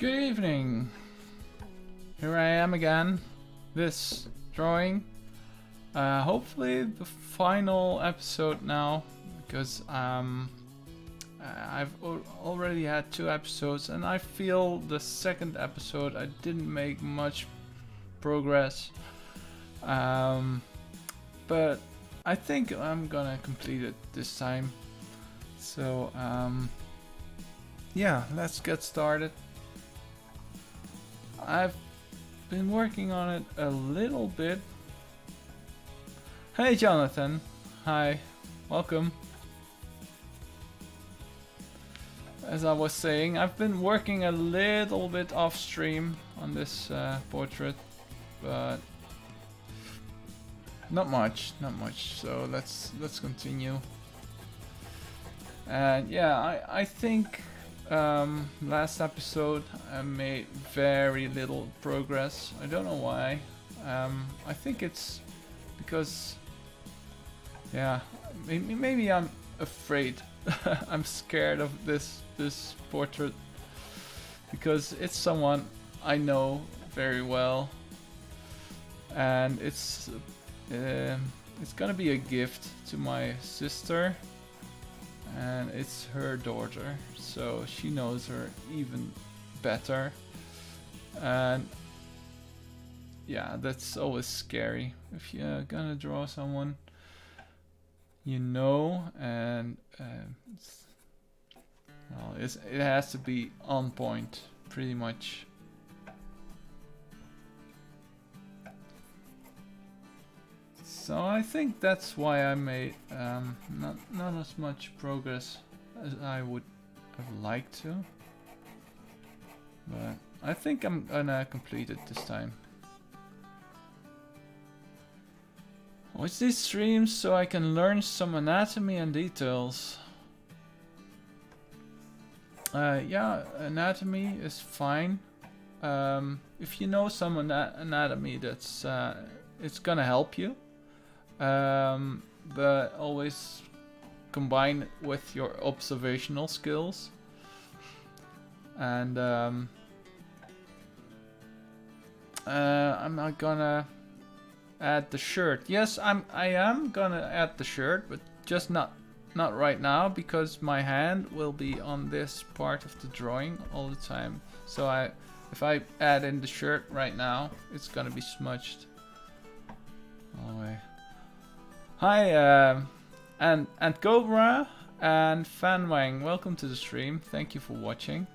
Good evening. Here I am again. This drawing. Hopefully the final episode now, because I've already had 2 episodes, and I feel the second episode I didn't make much progress. But I think I'm gonna complete it this time. So yeah, let's get started. I've been working on it a little bit. Hey Jonathan, hi, welcome. As I was saying, I've been working a little bit off stream on this portrait, but not much. So let's continue. And yeah, I think last episode I made very little progress. I don't know why. I think it's because, yeah, maybe I'm afraid. I'm scared of this portrait because it's someone I know very well, and it's gonna be a gift to my sister, and it's her daughter, so she knows her even better. And yeah, that's always scary if you're gonna draw someone you know, and well, it has to be on point, pretty much. So I think that's why I made not as much progress as I would have liked to. But I think I'm gonna complete it this time. Watch these streams so I can learn some anatomy and details. Yeah, anatomy is fine. If you know some anatomy, that's it's gonna help you. But always combine it with your observational skills. And I'm not gonna add the shirt. Yes, I am gonna add the shirt, but just not right now, because my hand will be on this part of the drawing all the time. So if I add in the shirt right now, it's gonna be smudged all the way. Hi, and Cobra and Fanwang, welcome to the stream. Thank you for watching.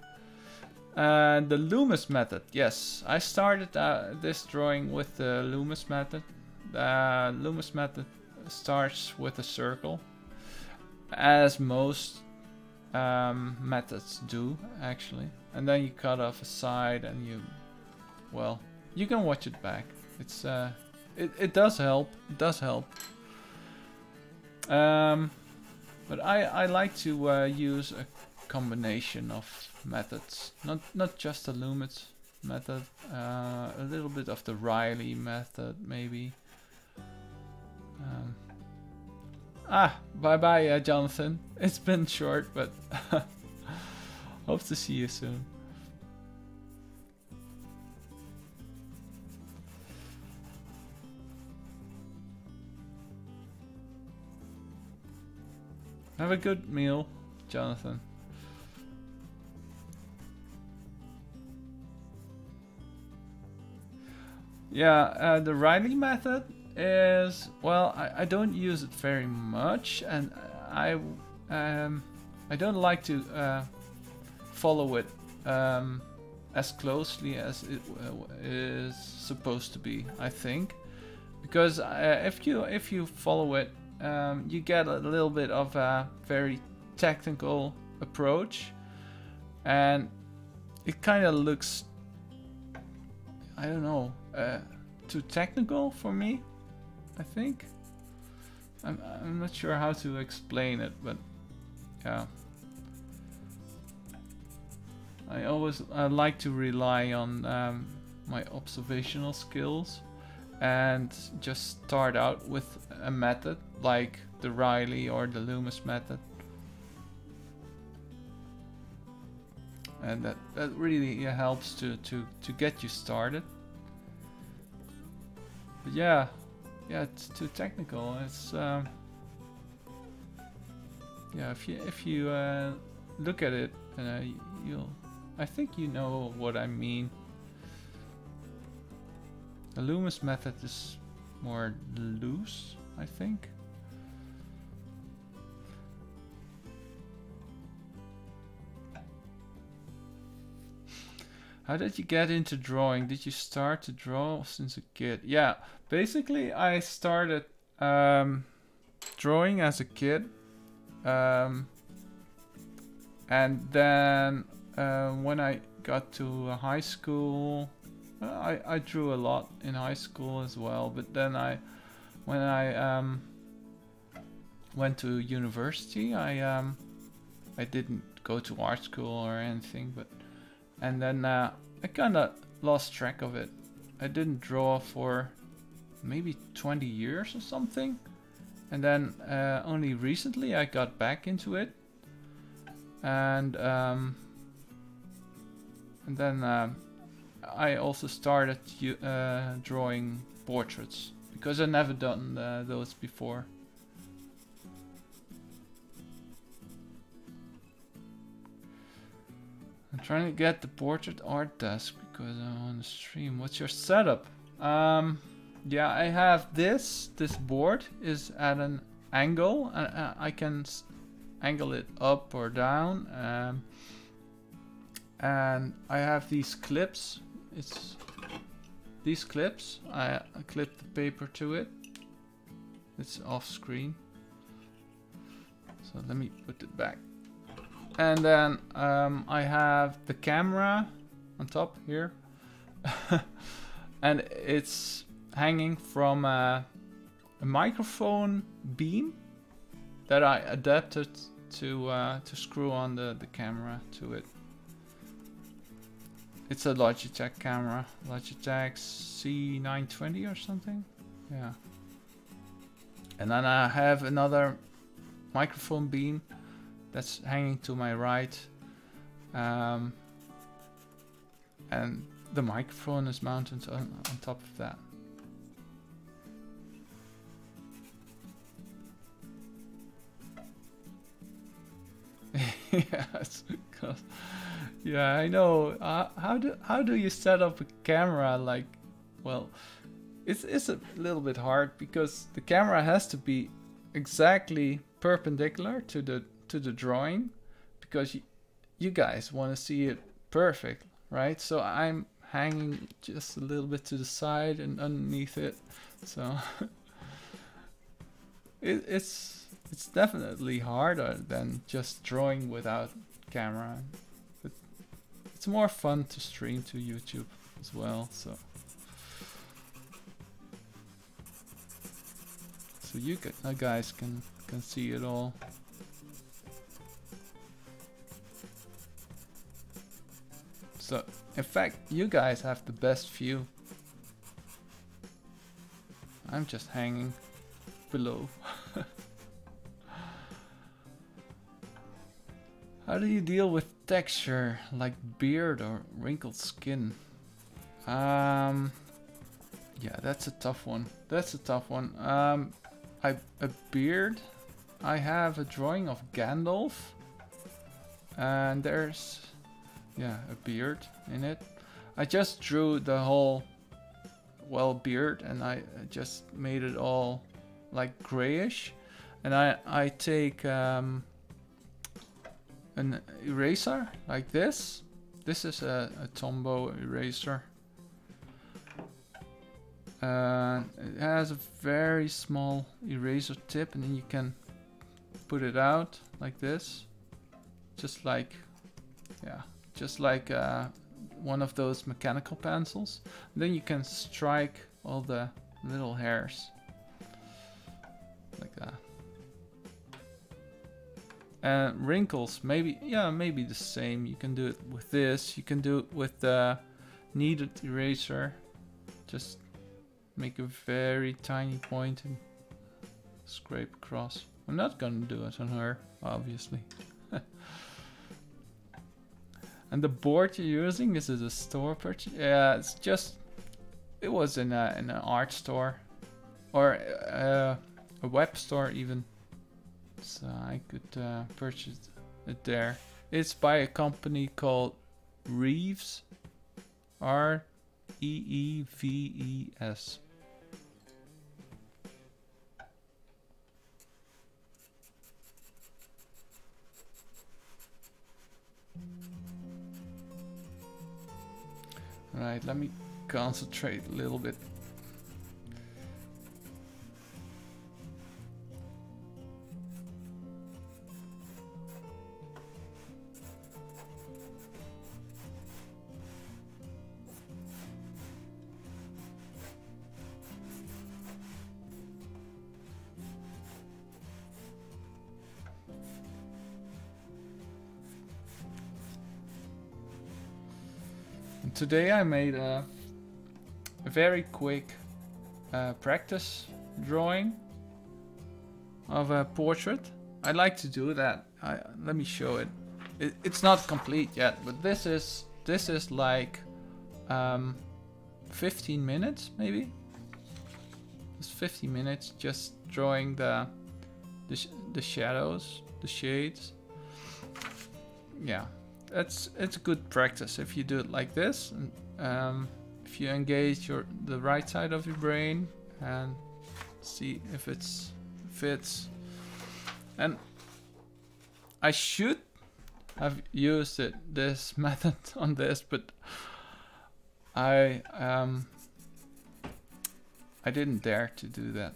The Loomis method. Yes, I started this drawing with the Loomis method. The Loomis method starts with a circle, as most methods do, actually. And then you cut off a side, and well, you can watch it back. It's it does help. It does help. But I like to use a combination of methods, not just the Loomis method, a little bit of the Riley method maybe. Bye bye Jonathan, it's been short, but hope to see you soon. Have a good meal, Jonathan. Yeah, the Riley method is, well, I don't use it very much, and I don't like to follow it as closely as it is supposed to be, I think, because if you follow it, you get a little bit of a very technical approach, and it kind of looks, I don't know, too technical for me, I think. I'm not sure how to explain it, but yeah. I always like to rely on my observational skills and just start out with a method like the Riley or the Loomis method. and that really helps to get you started. But yeah, it's too technical. It's yeah, if you look at it, I think you know what I mean. The Loomis method is more loose, I think. How did you get into drawing? Did you start to draw since a kid? Yeah, basically I started drawing as a kid. And then when I got to high school, I drew a lot in high school as well. But then when I went to university, I didn't go to art school or anything, and then I kind of lost track of it. I didn't draw for maybe 20 years or something. And then only recently I got back into it. And then I also started drawing portraits, because I never done those before. I'm trying to get the portrait art desk because I'm on the stream. What's your setup? Yeah, I have this board is at an angle. I can angle it up or down. And I have these clips. It's these clips. I clip the paper to it. It's off screen. So let me put it back. And then I have the camera on top here. And it's hanging from a microphone beam that I adapted to screw on the camera to it. It's a Logitech camera, Logitech C920 or something. Yeah. And then I have another microphone beam that's hanging to my right. And the microphone is mounted on top of that. Yes, yeah, I know. How do you set up a camera? Like, well, it's a little bit hard because the camera has to be exactly perpendicular to the drawing, because you guys want to see it perfect, right? So I'm hanging just a little bit to the side and underneath it, so it's definitely harder than just drawing without camera, but it's more fun to stream to YouTube as well. So you guys can see it all. So in fact, you guys have the best view. I'm just hanging below. How do you deal with texture like beard or wrinkled skin? Yeah, that's a tough one. A beard. I have a drawing of Gandalf, and there's a beard in it. I just drew the whole beard, and I just made it all like grayish, and I take an eraser like this. This is a Tombow eraser. It has a very small eraser tip, and then you can put it out like this, just like one of those mechanical pencils. And then you can strike all the little hairs like that. And wrinkles, maybe the same. You can do it with this. You can do it with the kneaded eraser. Just make a very tiny point and scrape across. I'm not gonna do it on her, obviously. And the board you're using, is it a store purchase? Yeah, it's just, it was in an art store or a web store even. So I could purchase it there. It's by a company called Reeves, R-E-E-V-E-S. Right, let me concentrate a little bit. Today I made a very quick practice drawing of a portrait. I like to do that. Let me show it. It's not complete yet, but this is like 15 minutes maybe. It's 15 minutes just drawing the shadows, the shades. Yeah. It's good practice if you do it like this, and if you engage the right side of your brain and see if it fits. And I should have used this method on this, but I didn't dare to do that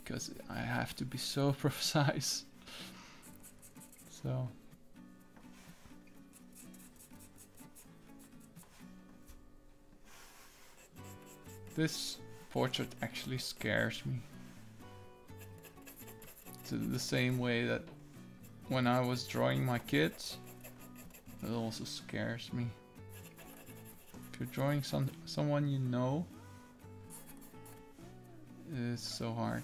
because I have to be so precise. So. This portrait actually scares me. It's the same way that when I was drawing my kids, it also scares me. If you're drawing someone you know, it's so hard.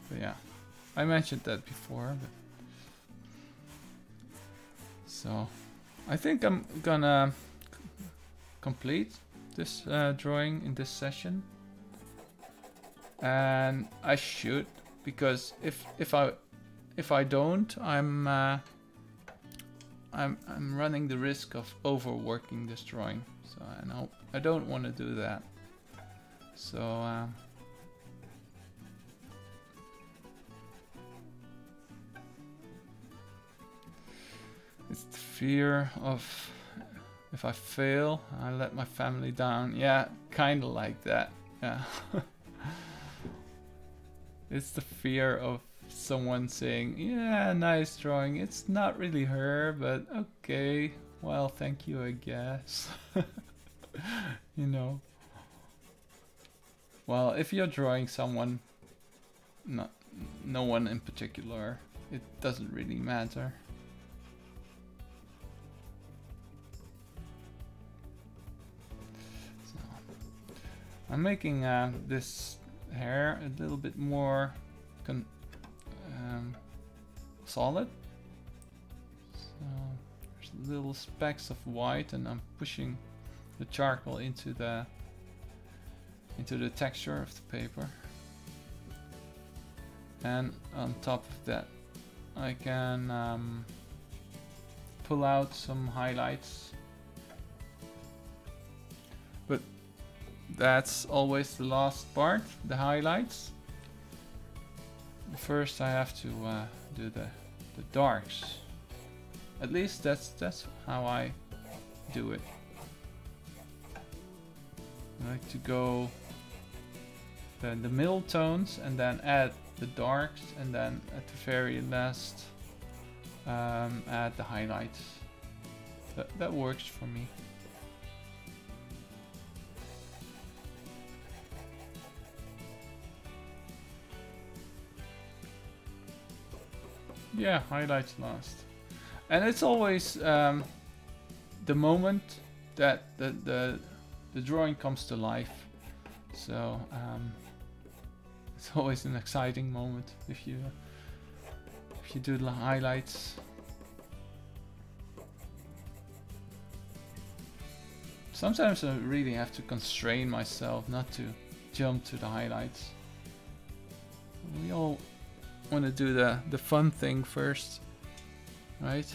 But yeah, I mentioned that before. But so I think I'm gonna complete this drawing in this session, and I should, because if I don't, I'm running the risk of overworking this drawing. So I don't want to do that. So it's the fear of, if I fail, I let my family down. Yeah, kind of like that. Yeah. It's the fear of someone saying, yeah, nice drawing. It's not really her, but okay. Well, thank you, I guess. You know. Well, if you're drawing someone, no one in particular, it doesn't really matter. I'm making this hair a little bit more solid. So there's little specks of white, and I'm pushing the charcoal into the texture of the paper. And on top of that, I can pull out some highlights. But that's always the last part, the highlights. First I have to do the darks. At least that's how I do it. I like to go the middle tones and then add the darks, and then at the very last add the highlights. That works for me. Yeah, highlights last. And it's always the moment that the drawing comes to life. So it's always an exciting moment if you do the highlights. Sometimes I really have to constrain myself not to jump to the highlights. We all want to do the fun thing first, right?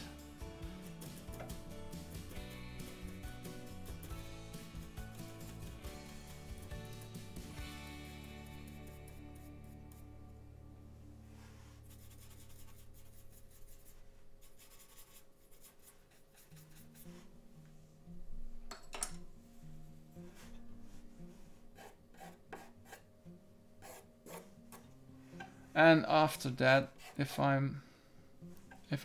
And after that, if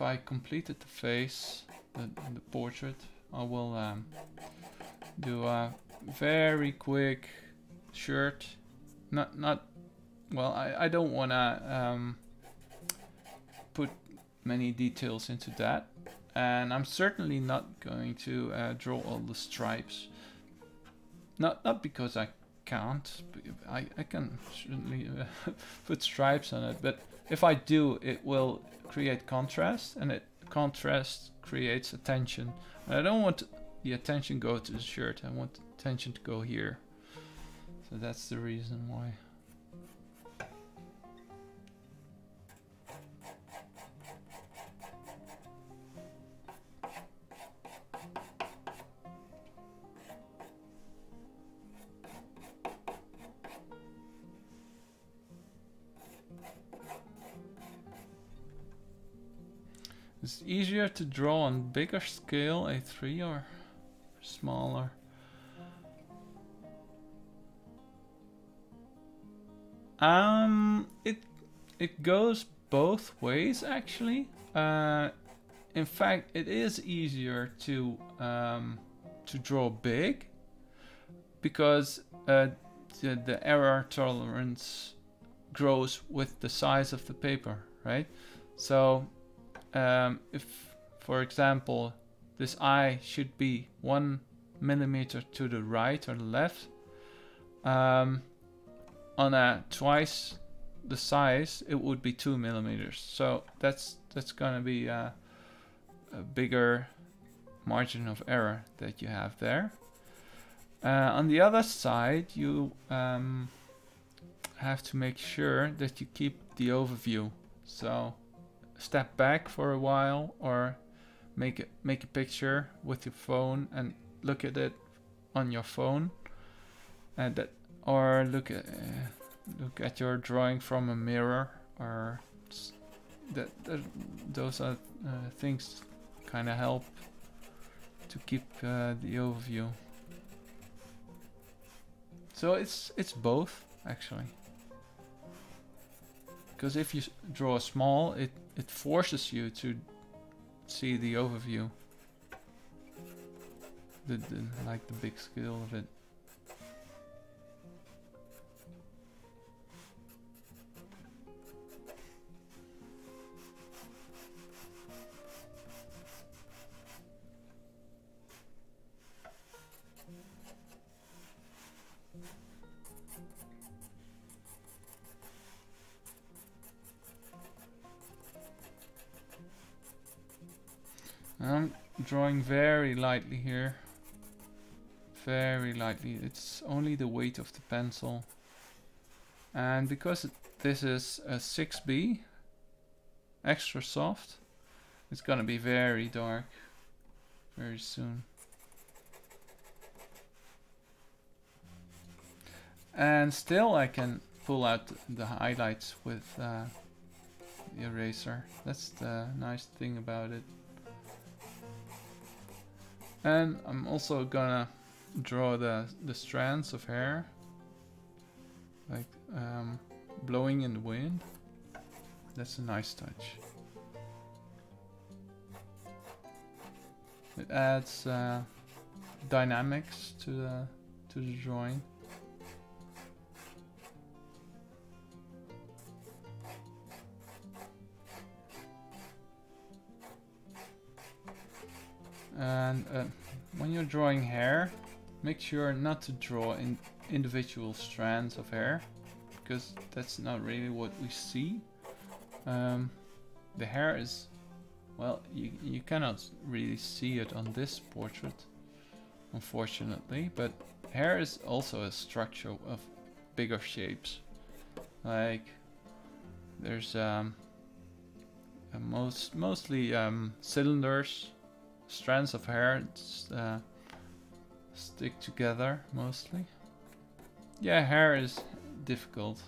I completed the face, the portrait, I will do a very quick shirt. Not well. I don't wanna put many details into that, and I'm certainly not going to draw all the stripes. Not because I can't. I can certainly put stripes on it, but if I do, it will create contrast, and contrast creates attention. And I don't want the attention go to the shirt. I want the attention to go here. So that's the reason why. It's easier to draw on bigger scale, A3, or smaller. It goes both ways actually. In fact, it is easier to draw big because the error tolerance grows with the size of the paper, right? So if, for example, this eye should be 1 millimeter to the right or the left, on a twice the size, it would be 2 millimeters. So that's gonna be a bigger margin of error that you have there. On the other side, you have to make sure that you keep the overview. So step back for a while, or make a picture with your phone and look at it on your phone, and that, or look at your drawing from a mirror, or those are things kind of help to keep the overview. So it's both actually, because if you draw small, it forces you to see the overview, like the big scale of it. I'm drawing very lightly here. Very lightly. It's only the weight of the pencil. And because this is a 6B, extra soft, it's gonna be very dark very soon. And still I can pull out the highlights with the eraser. That's the nice thing about it. And I'm also gonna draw the strands of hair, like blowing in the wind. That's a nice touch. It adds dynamics to the drawing. And when you're drawing hair, make sure not to draw in individual strands of hair, because that's not really what we see. The hair is, well, you cannot really see it on this portrait. unfortunately. But hair is also a structure of bigger shapes. Like there's mostly cylinders, strands of hair stick together mostly. Yeah, hair is difficult.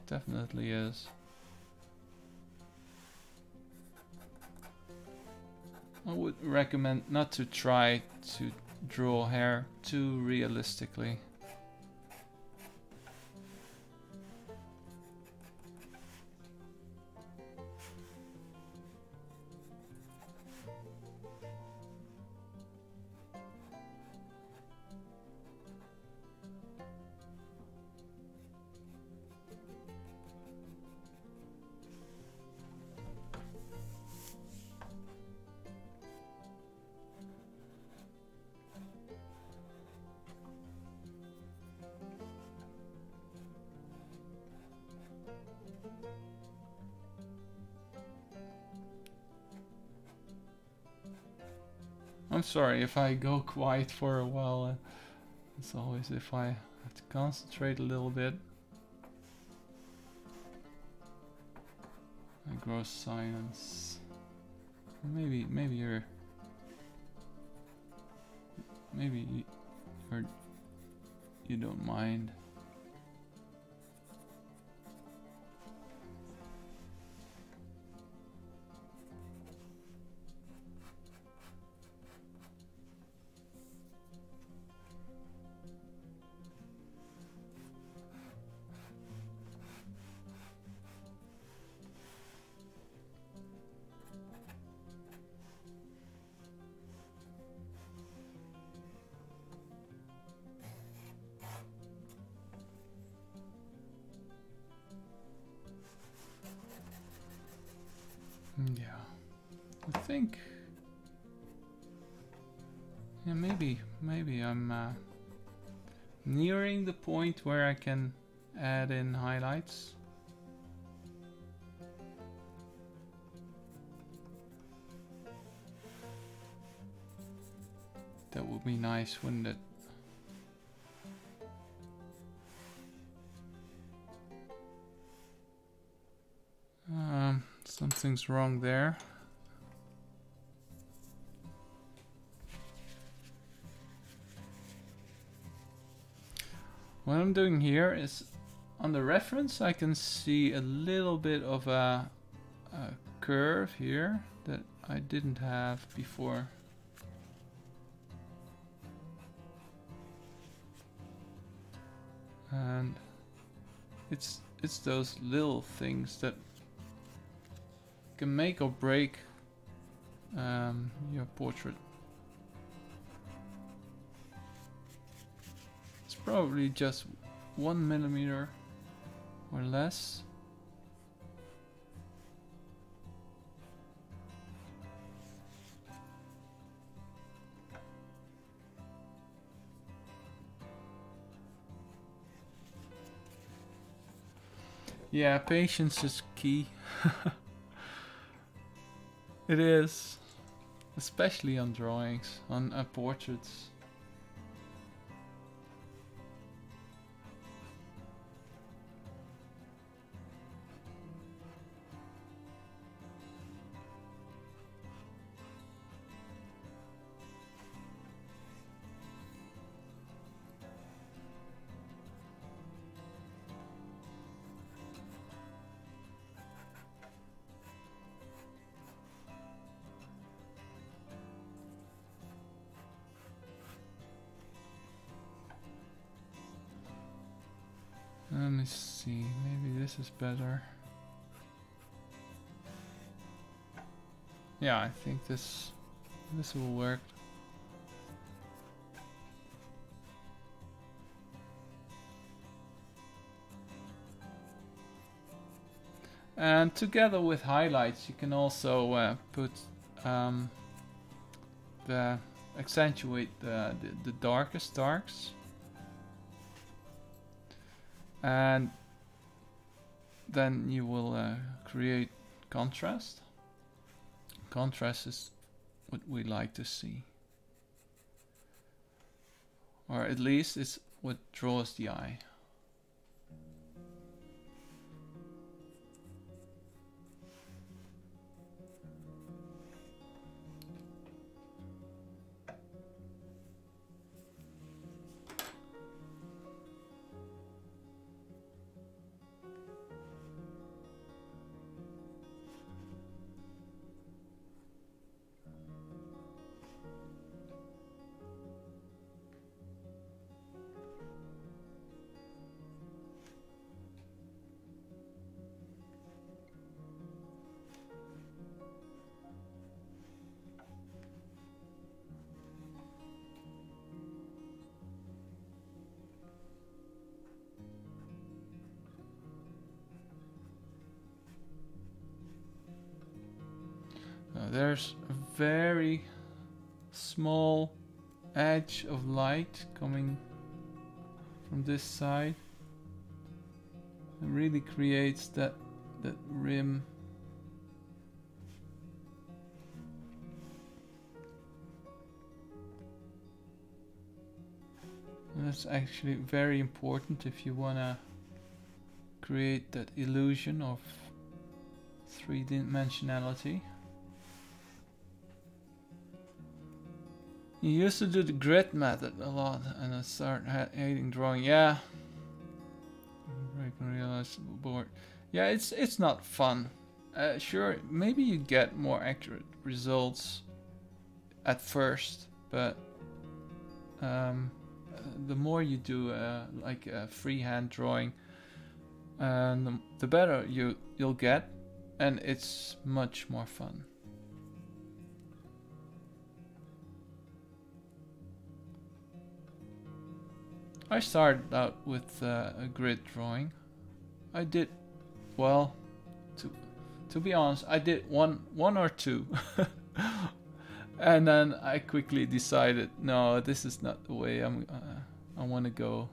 Definitely is. I would recommend not to try to draw hair too realistically. I'm sorry if I go quiet for a while. It's always if I have to concentrate a little bit. I grow silence. Maybe you're you don't mind. Yeah, I think. Yeah, maybe I'm nearing the point where I can add in highlights. That would be nice, wouldn't it? Something's wrong there. What I'm doing here is on the reference I can see a little bit of a curve here that I didn't have before. And it's those little things that can make or break your portrait. It's probably just 1 millimeter or less. Yeah, patience is key. It is, especially on drawings, on portraits. Let me see, maybe this is better. Yeah, I think this will work. And together with highlights, you can also put accentuate the darkest darks. And then you will create contrast. Contrast is what we like to see. Or at least it's what draws the eye. There's a very small edge of light coming from this side. It really creates that rim. And that's actually very important if you wanna create that illusion of three-dimensionality. You used to do the grid method a lot, and I started hating drawing. Yeah, I can realize the board. Yeah, it's not fun. Sure, maybe you get more accurate results at first, but the more you do like freehand drawing, the better you'll get, and it's much more fun. I started out with a grid drawing. I did, well, to be honest, I did one or two, and then I quickly decided, no, this is not the way I want to go.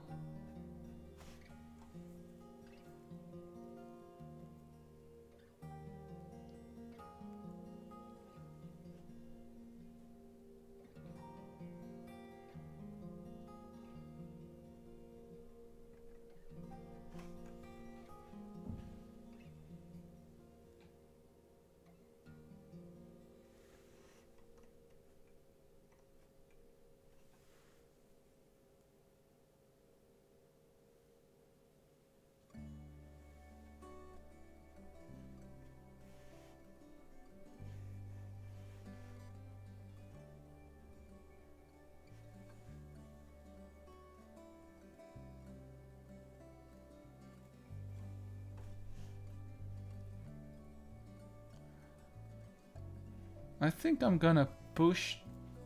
I think I'm gonna push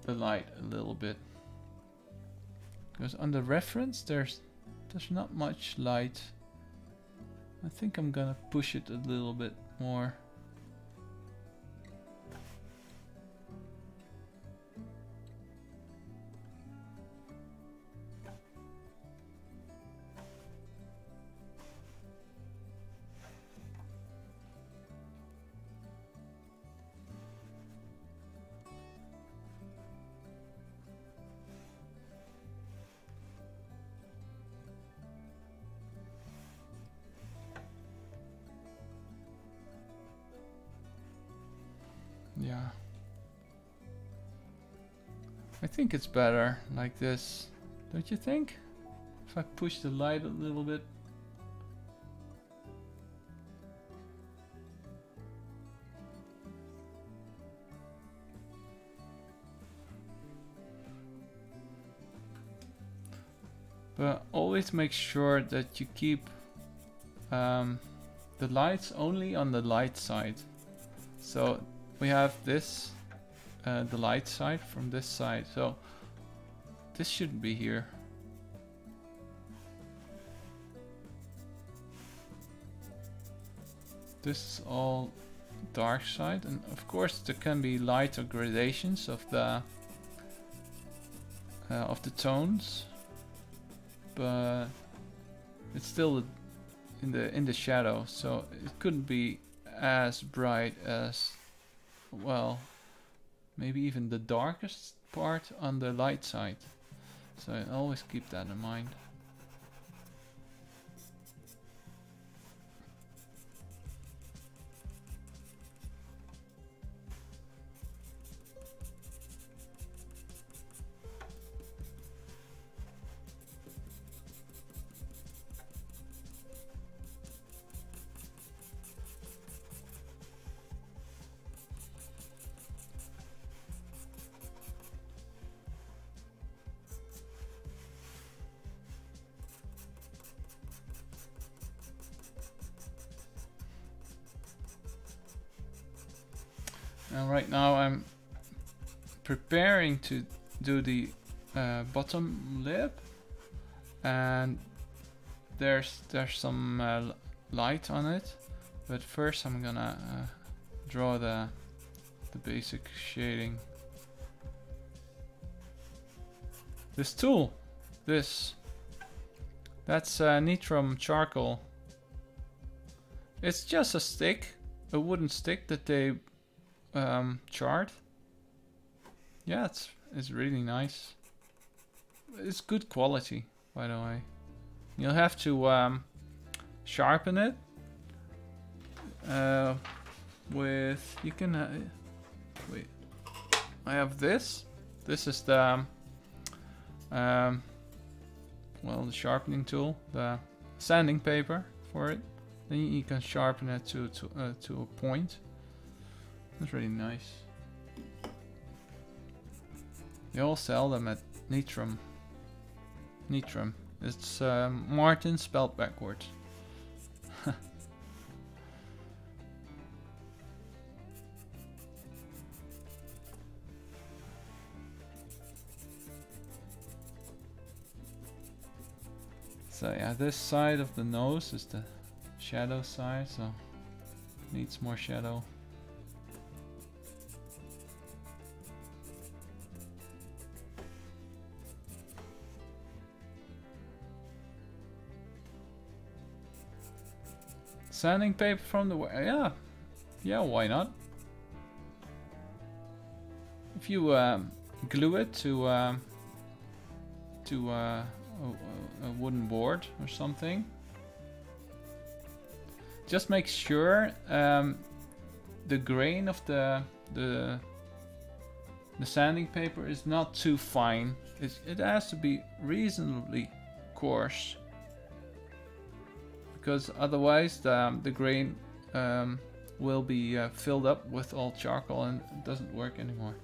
the light a little bit, because on the reference there's not much light. I think I'm gonna push it a little bit more. Yeah. I think it's better like this, don't you think? If I push the light a little bit. But always make sure that you keep the lights only on the light side. So we have this, the light side from this side, so this shouldn't be here. This is all dark side, and of course there can be light or gradations of the tones, but it's still in the shadow, so it couldn't be as bright as, well, maybe even the darkest part on the light side. So I always keep that in mind. And right now I'm preparing to do the bottom lip, and there's some light on it, but first I'm gonna draw the basic shading. This tool, that's Nitrom charcoal. It's just a stick, a wooden stick that they chart. Yeah, it's really nice. It's good quality, by the way. You'll have to sharpen it with, you can wait, I have this is the well, the sharpening tool, the sanding paper for it. Then you can sharpen it to a point. That's really nice. They all sell them at Nitrom. Nitrom. It's Martin spelled backwards. So yeah, this side of the nose is the shadow side, so needs more shadow. Sanding paper from the yeah, why not? If you glue it to a wooden board or something, just make sure the grain of the sanding paper is not too fine. It has to be reasonably coarse, because otherwise the grain will be filled up with all charcoal and it doesn't work anymore.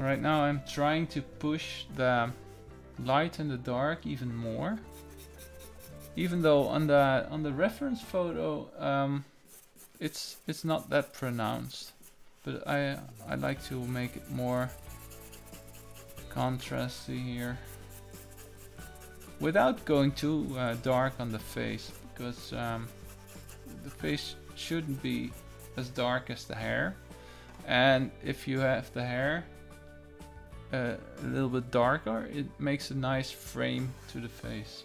Right now I'm trying to push the light and the dark even more. Even though on the reference photo it's not that pronounced, but I like to make it more contrasty here without going too dark on the face, because the face shouldn't be as dark as the hair, and if you have the hair a little bit darker, it makes a nice frame to the face.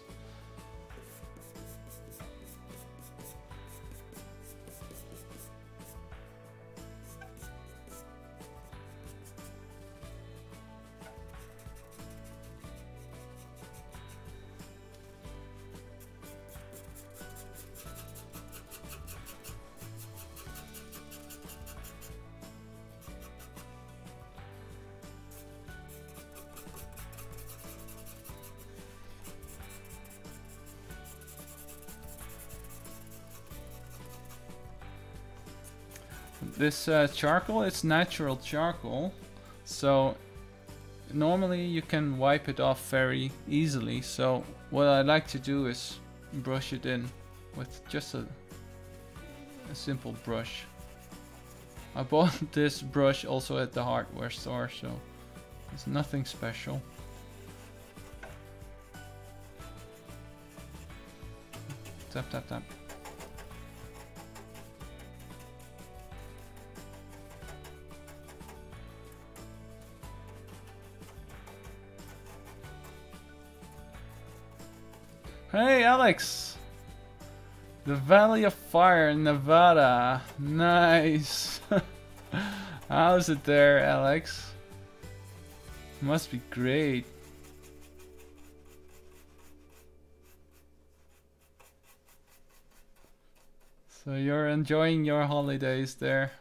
This charcoal, it's natural charcoal, so normally you can wipe it off very easily. So what I like to do is brush it in with just a simple brush. I bought this brush also at the hardware store, so it's nothing special. tap, tap, tap. Hey, Alex! The Valley of Fire in Nevada. Nice. How's it there, Alex? Must be great. So you're enjoying your holidays there.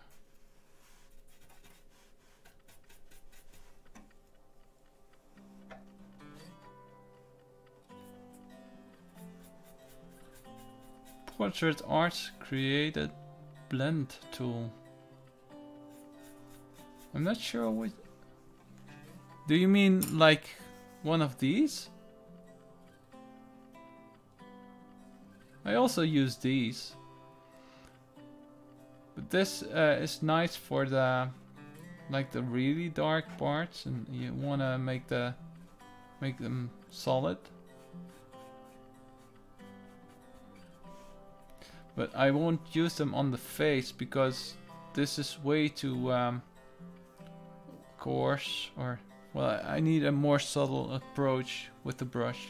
Portrait Art created blend tool. I'm not sure what. Do you mean like one of these? I also use these. But this is nice for the like the really dark parts, and you wanna make them solid. But I won't use them on the face because this is way too coarse, or well, I need a more subtle approach with the brush.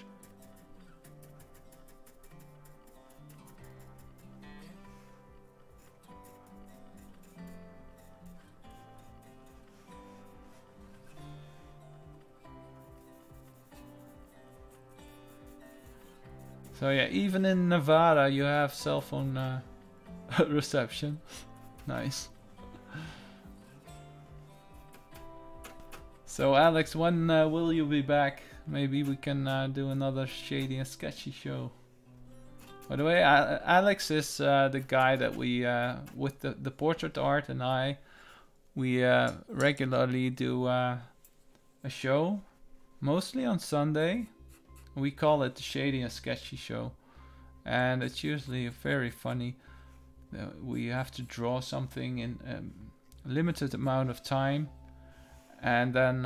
So yeah, even in Nevada you have cell phone reception. Nice. So Alex, when will you be back? Maybe we can do another shady and sketchy show. By the way, Alex is the guy that we, with the portrait art, and we regularly do a show, mostly on Sunday. We call it the Shady and Sketchy Show, and it's usually very funny. We have to draw something in a limited amount of time, and then,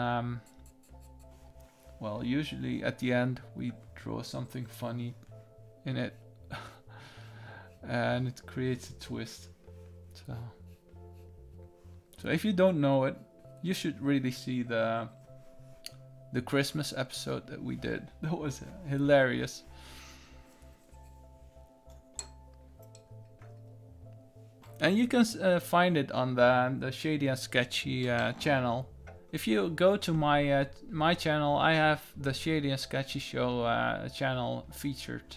well, usually at the end we draw something funny in it, and it creates a twist. So if you don't know it, you should really see the Christmas episode that we did. That was hilarious. And you can find it on the Shady and Sketchy channel. If you go to my channel, I have the Shady and Sketchy Show channel featured,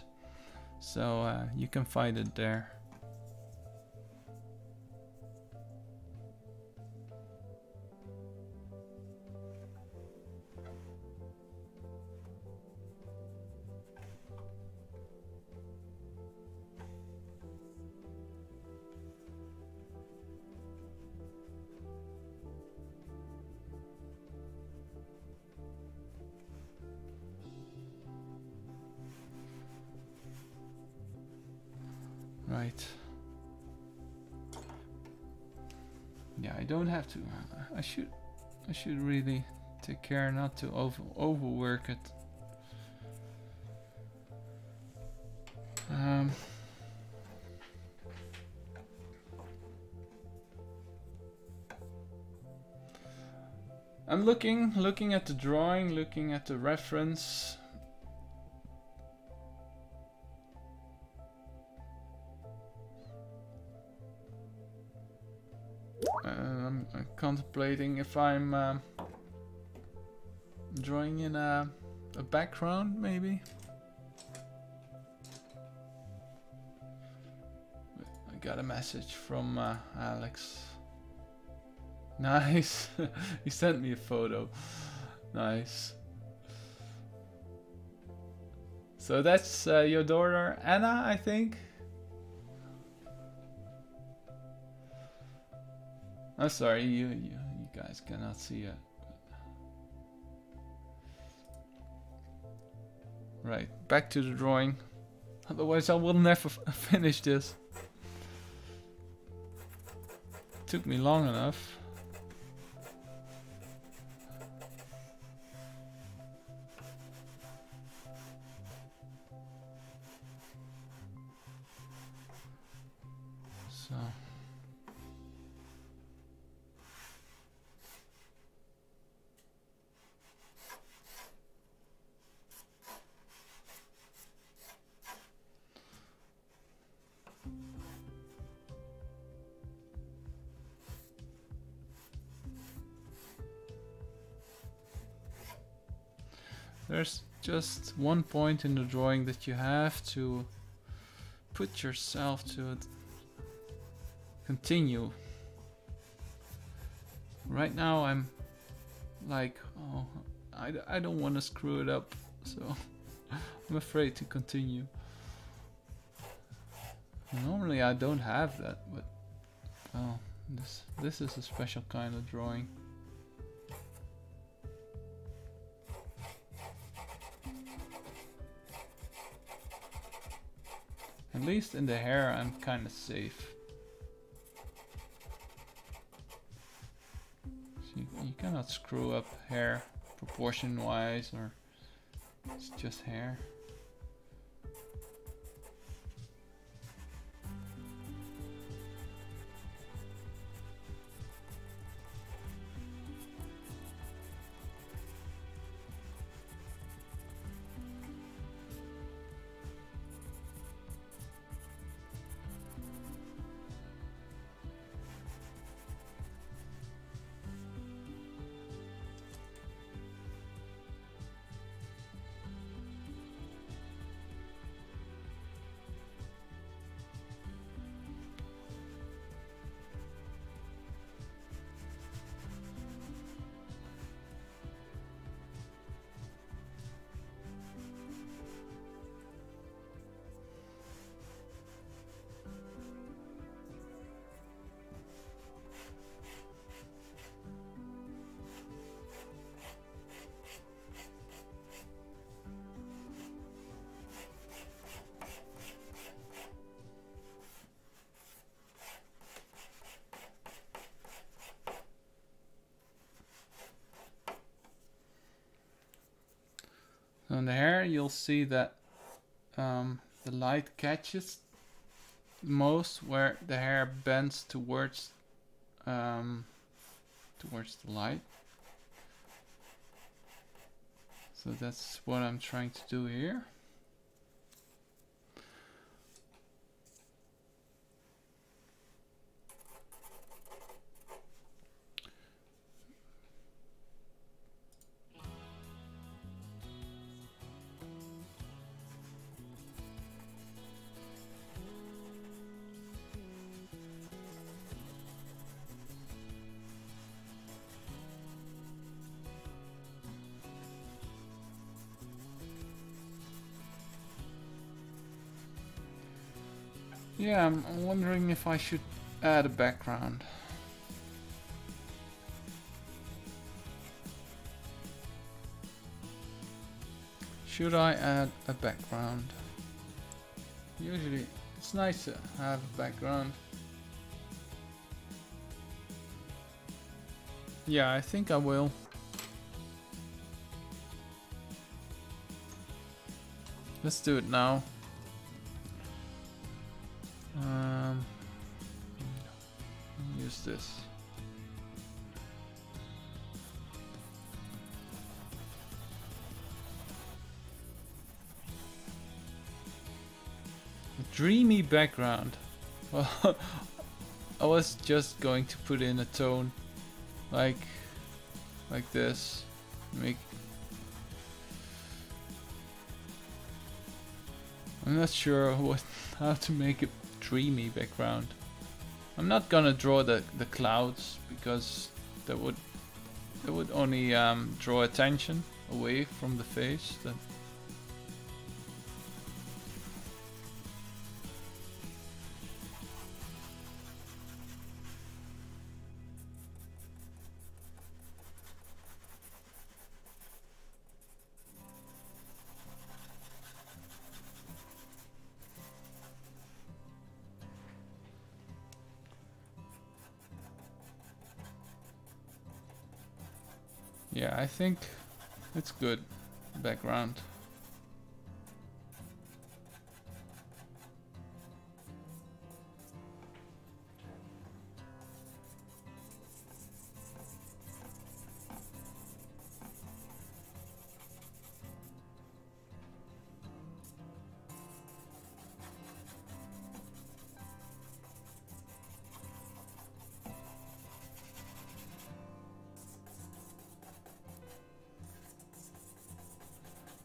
so you can find it there. Right. Yeah, I don't have to. I should really take care not to overwork it. I'm looking at the drawing, looking at the reference. I'm contemplating if I'm drawing in a background, maybe. I got a message from Alex. Nice. He sent me a photo. Nice. So that's your daughter Anna, I think. I'm sorry, you guys cannot see it. Right, back to the drawing. Otherwise I will never finish this. Took me long enough. There's just one point in the drawing that you have to put yourself to it. Continue. Right now I'm like, oh, I don't want to screw it up, so I'm afraid to continue. Normally I don't have that, but oh, this is a special kind of drawing. At least in the hair I'm kind of safe. So you cannot screw up hair proportion wise, or it's just hair. On the hair, you'll see that the light catches most where the hair bends towards towards the light. So that's what I'm trying to do here. Yeah, I'm wondering if I should add a background. Should I add a background? Usually it's nice to have a background. Yeah, I think I will. Let's do it now. Use this. A dreamy background. Well, I was just going to put in a tone like this. I'm not sure how to make a dreamy background. I'm not gonna draw the clouds because that would only draw attention away from the face. Yeah, I think it's good background.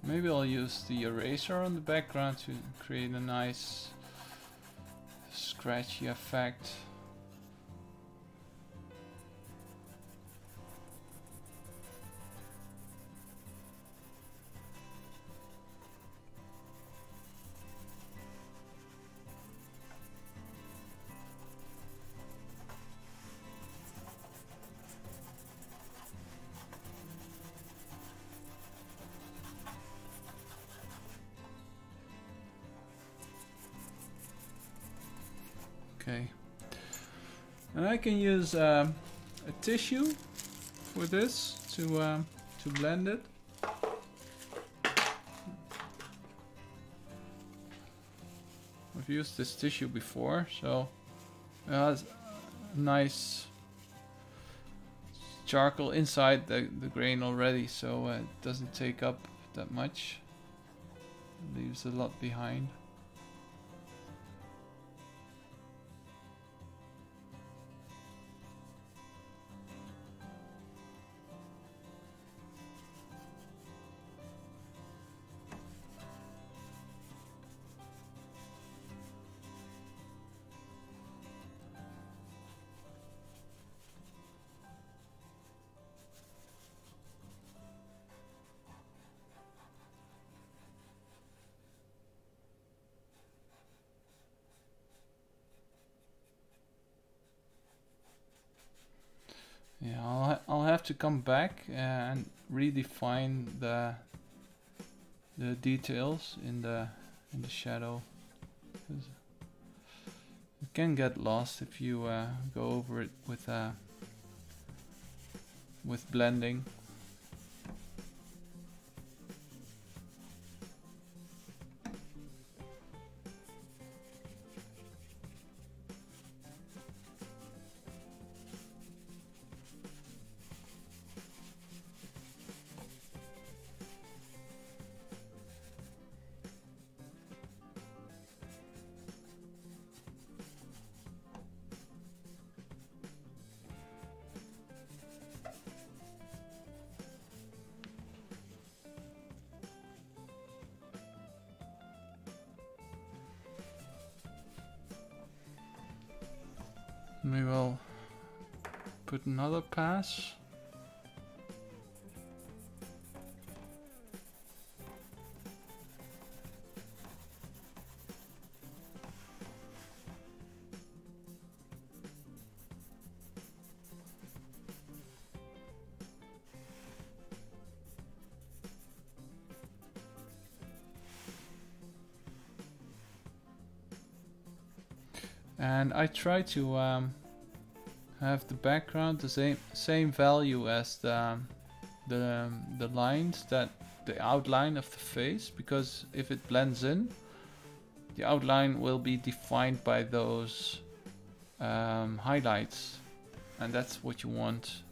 Maybe I'll use the eraser on the background to create a nice scratchy effect. Okay, and I can use a tissue for this to blend it. I've used this tissue before, so it has nice charcoal inside the grain already, so it doesn't take up that much. It leaves a lot behind. Yeah, I'll have to come back and redefine the details in the shadow. 'Cause you can get lost if you go over it with blending. We will put another pass. And I try to have the background the same value as the lines, that the outline of the face, because if it blends in, the outline will be defined by those highlights, and that's what you want.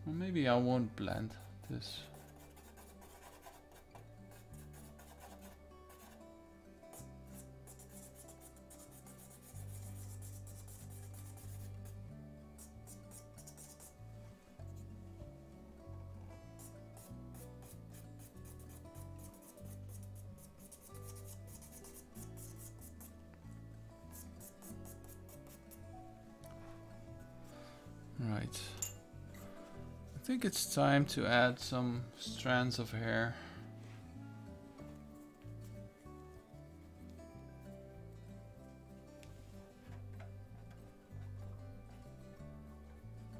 Well, maybe I won't blend this. Right. I think it's time to add some strands of hair.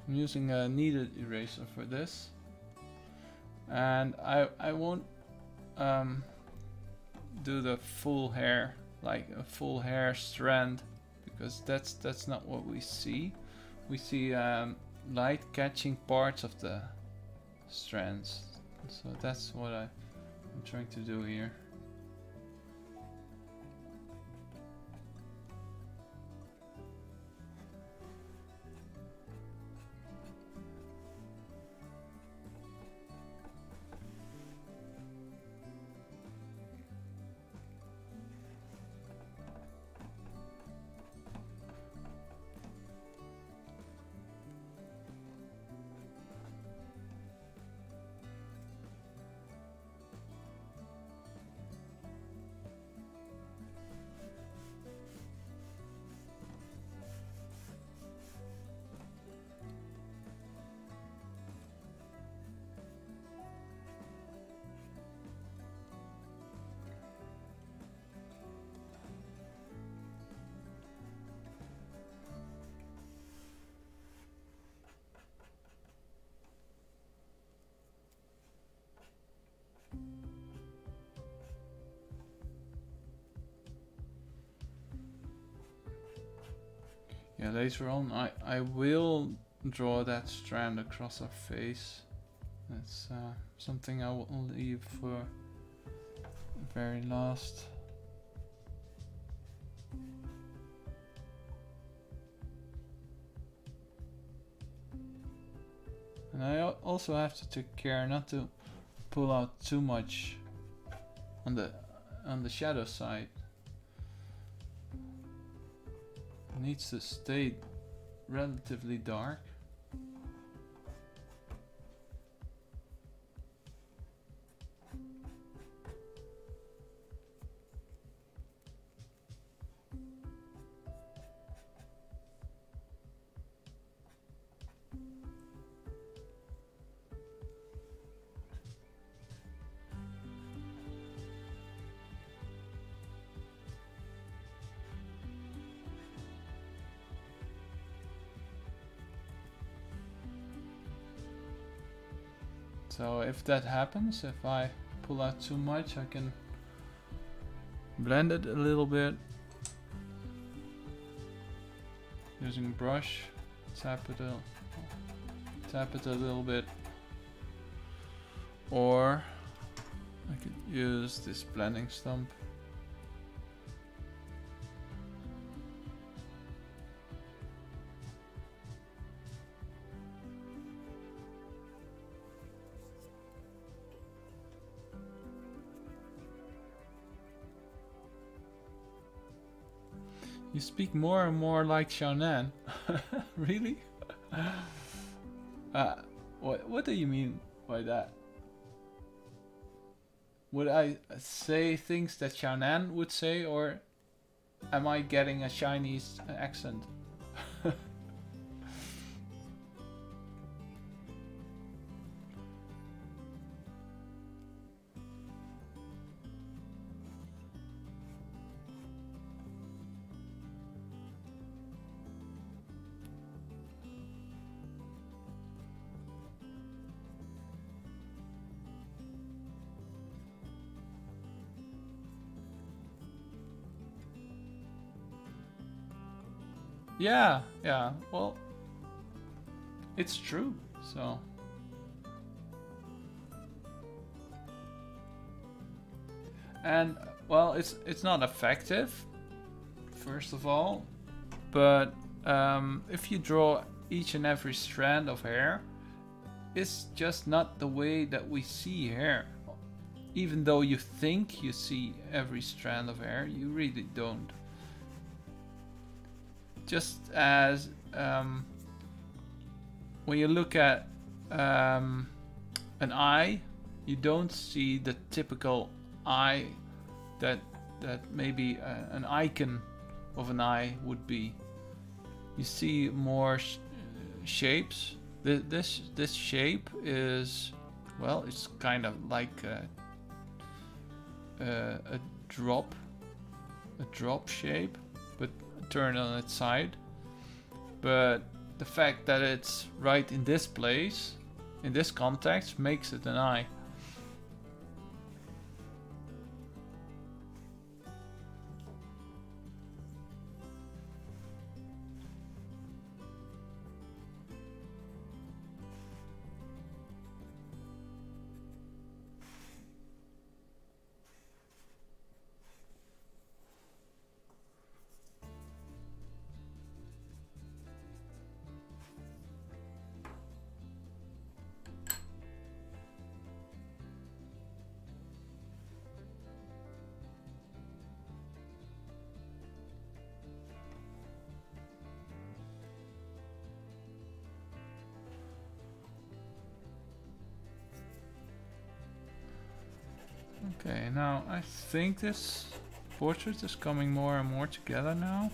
I'm using a kneaded eraser for this, and I won't do the full hair, like a full hair strand, because that's not what we see. We see light catching parts of the strands. So that's what I'm trying to do here. Yeah, later on I will draw that strand across her face. That's something I will leave for very last. And I also have to take care not to pull out too much on the shadow side. It needs to stay relatively dark. So if that happens, if I pull out too much, I can blend it a little bit using brush, tap it a little bit, or I could use this blending stump. You speak more and more like Xiaonan. Really? What do you mean by that? Would I say things that Xiaonan would say, or am I getting a Chinese accent? Yeah, well, it's true, so. And, well, it's not effective, first of all, but if you draw each and every strand of hair, it's just not the way that we see hair. Even though you think you see every strand of hair, you really don't. Just as when you look at an eye, you don't see the typical eye that maybe an icon of an eye would be. You see more shapes. This shape is, well, it's kind of like a drop shape, but turn on its side. But the fact that it's right in this place, in this context, makes it an eye. Okay, now I think this portrait is coming more and more together now.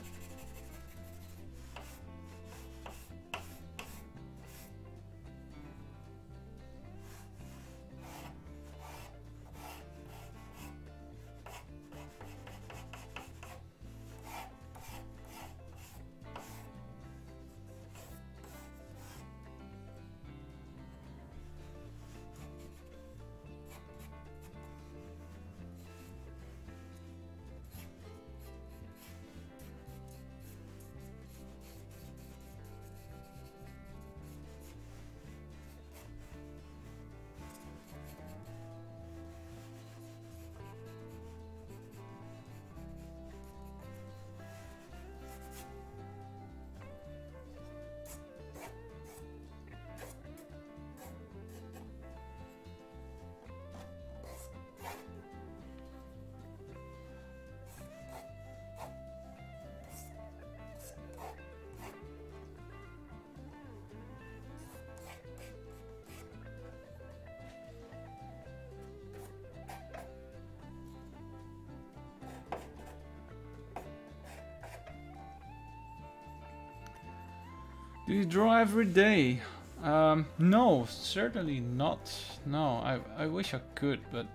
Do you draw every day? No, certainly not. No, I wish I could, but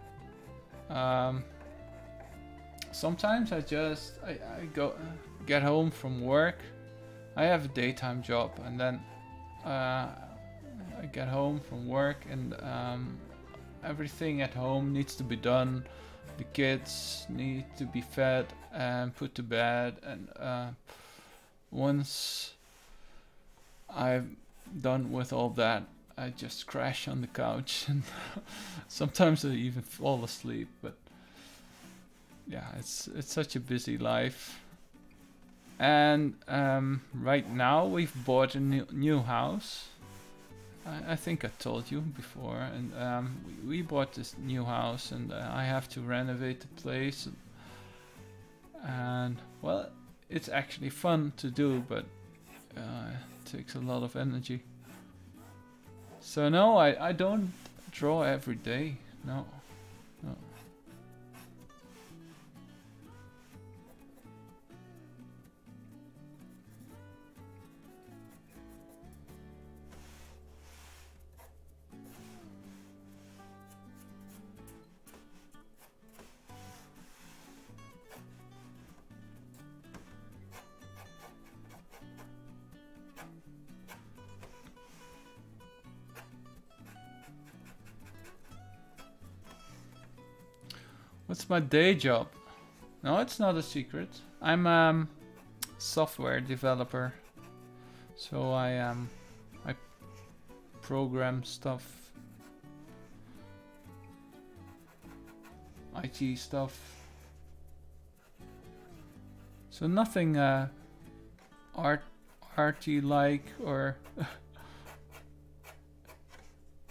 sometimes I get home from work. I have a daytime job, and then I get home from work, and everything at home needs to be done. The kids need to be fed and put to bed, and once I'm done with all that, I just crash on the couch, and sometimes I even fall asleep. But yeah, it's such a busy life. And right now we've bought a new house. I think I told you before, and we bought this new house, and I have to renovate the place. And well, it's actually fun to do, but takes a lot of energy. So no, I don't draw every day. No. What's my day job? No, it's not a secret. I'm software developer. So I program stuff, IT stuff. So nothing arty like or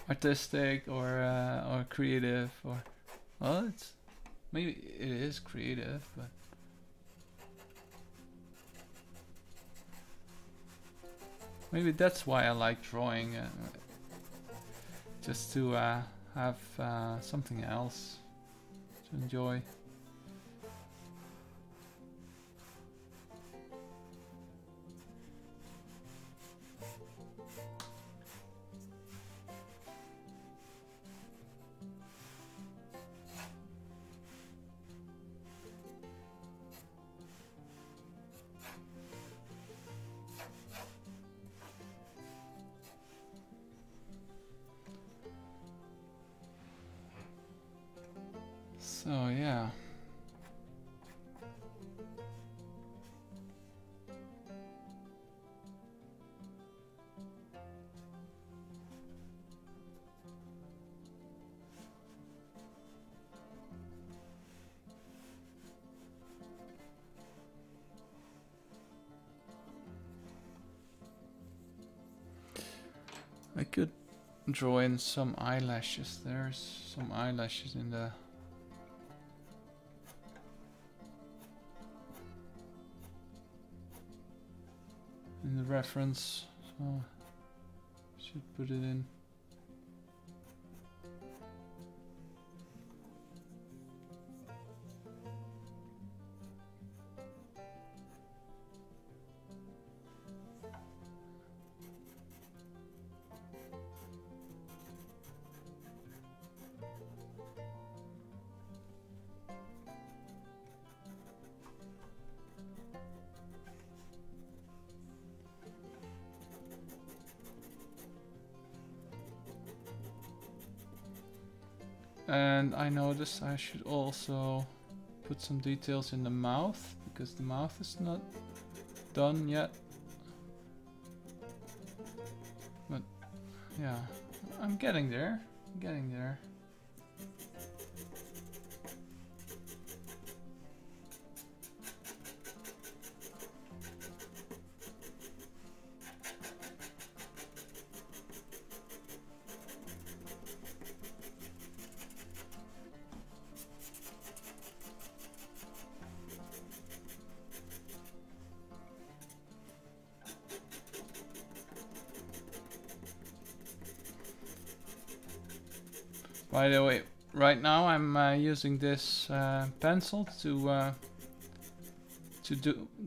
artistic or creative, or well, it's maybe it is creative, but maybe that's why I like drawing, just to have something else to enjoy. So yeah. I could draw in some eyelashes. There's some eyelashes in the reference, so should put it in. And I noticed I should also put some details in the mouth, because the mouth is not done yet. But yeah, I'm getting there. I'm getting there. By the way, right now I'm using this pencil to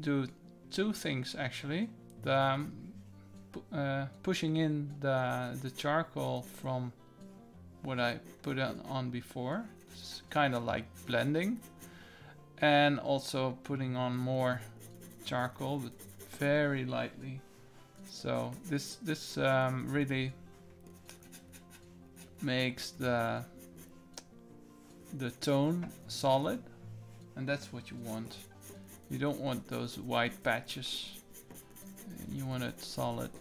do two things actually. The pushing in the charcoal from what I put on before. It's kind of like blending, and also putting on more charcoal, but very lightly. So this really makes the tone solid, and that's what you want. You don't want those white patches. You want it solid.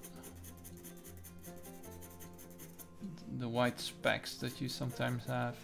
The white specks that you sometimes have.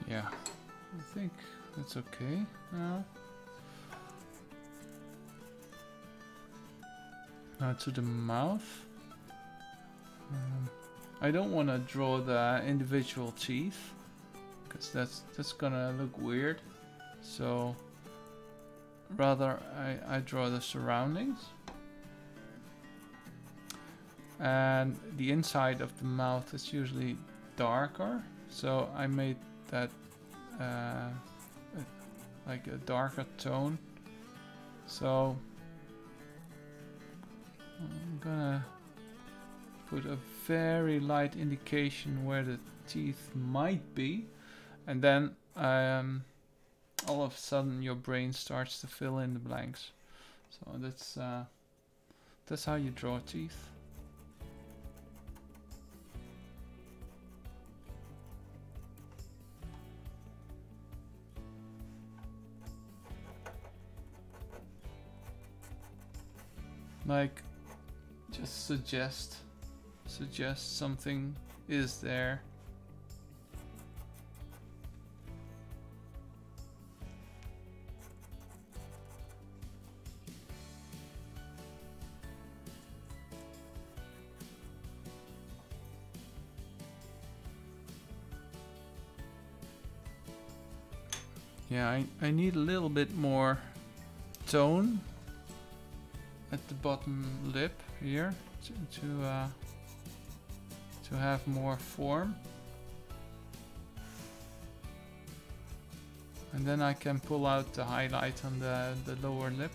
Yeah, I think that's okay now. Now to the mouth. I don't want to draw the individual teeth, because that's gonna look weird. So rather I draw the surroundings. And the inside of the mouth is usually darker, so I made that like a darker tone. So I'm gonna put a very light indication where the teeth might be, and then all of a sudden your brain starts to fill in the blanks. So that's how you draw teeth. Like, just suggest something is there. Yeah, I need a little bit more tone at the bottom lip here to have more form, and then I can pull out the highlight on the lower lip.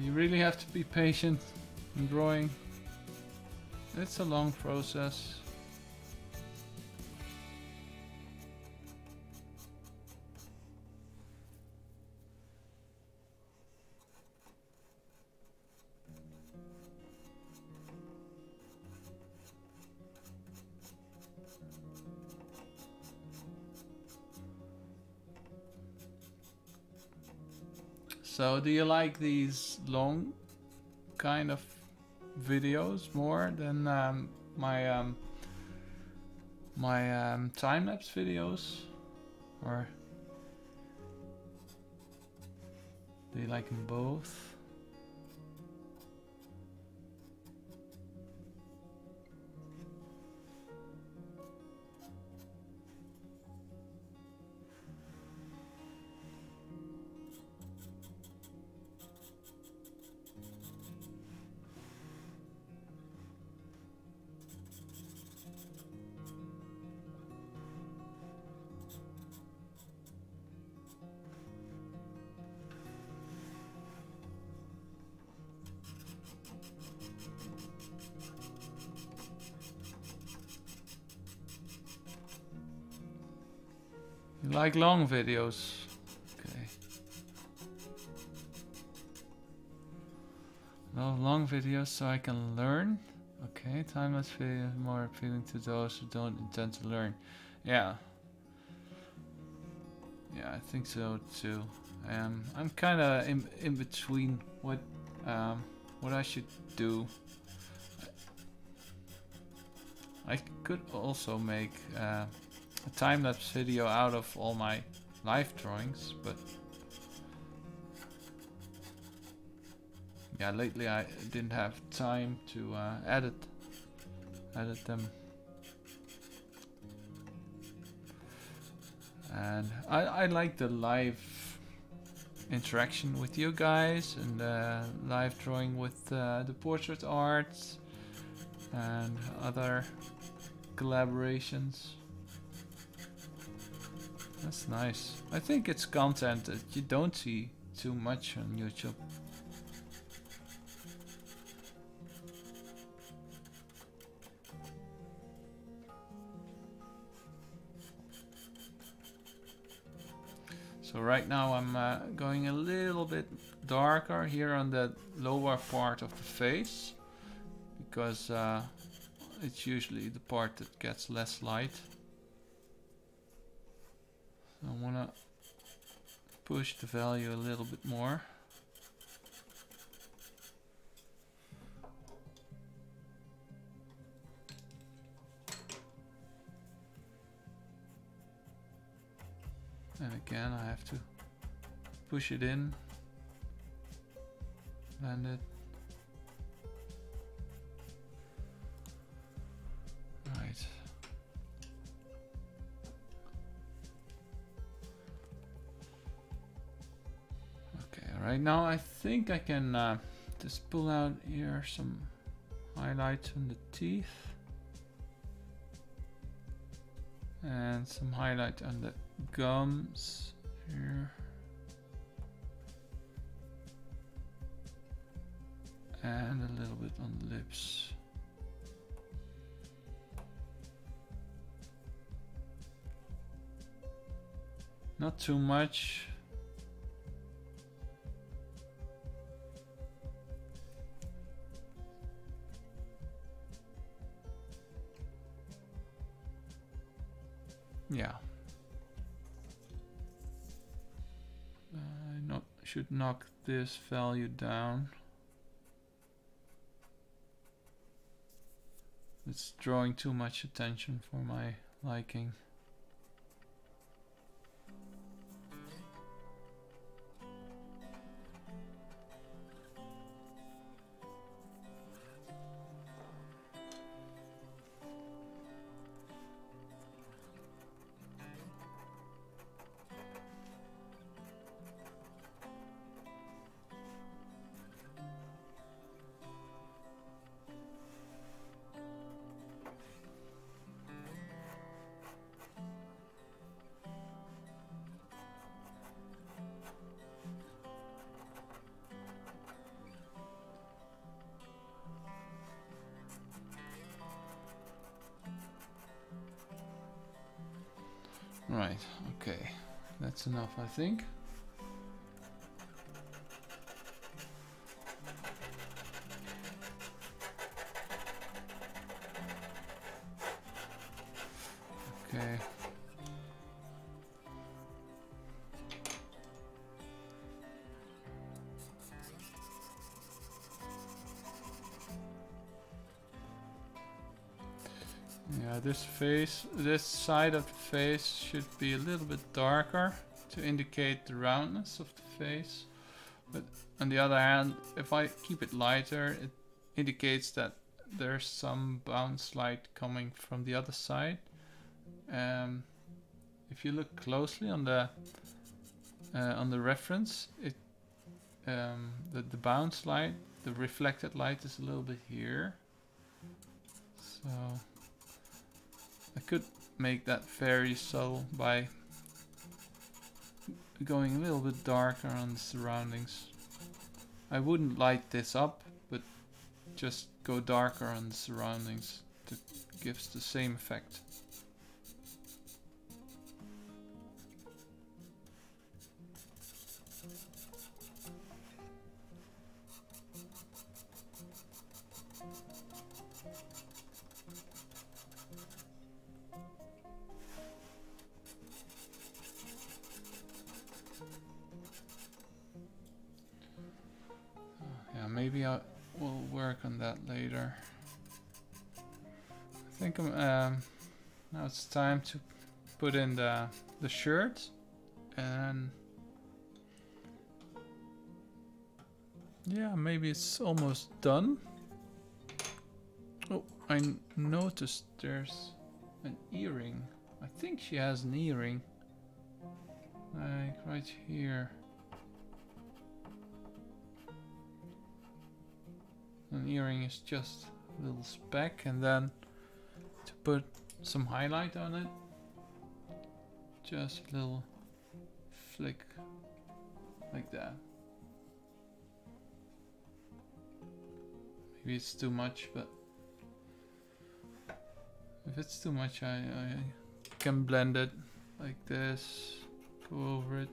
You really have to be patient in drawing. It's a long process. So do you like these long kind of videos more than my time-lapse videos? Or do you like them both? You like long videos? Okay. No long videos so I can learn. Okay, time-lapse video is more appealing to those who don't intend to learn. Yeah. Yeah, I think so too. I'm kind of in between what I should do. I could also make a time-lapse video out of all my live drawings, but yeah, lately I didn't have time to edit them. And I like the live interaction with you guys and live drawing with the portrait art and other collaborations. That's nice. I think it's content that you don't see too much on YouTube. So right now I'm going a little bit darker here on the lower part of the face, because it's usually the part that gets less light. So I want to push the value a little bit more. And again I have to push it in, blend it. Right. Okay, right now I think I can just pull out here some highlights on the teeth. And some highlight on the gums here. And a little bit on the lips. Not too much. Yeah. Should knock this value down. It's drawing too much attention for my liking. Right, okay. That's enough, I think. Okay. Yeah, this side of the face should be a little bit darker to indicate the roundness of the face. But on the other hand, if I keep it lighter, it indicates that there's some bounce light coming from the other side. If you look closely on the reference, the bounce light, the reflected light is a little bit here. So I could make that very subtle by going a little bit darker on the surroundings. I wouldn't light this up, but just go darker on the surroundings to gives the same effect. Maybe I will work on that later. I think now it's time to put in the shirt, and yeah, maybe it's almost done. Oh, I noticed there's an earring. I think she has an earring, like right here. An earring is just a little speck, and then to put some highlight on it, just a little flick like that. Maybe it's too much, but if it's too much, I can blend it like this, go over it.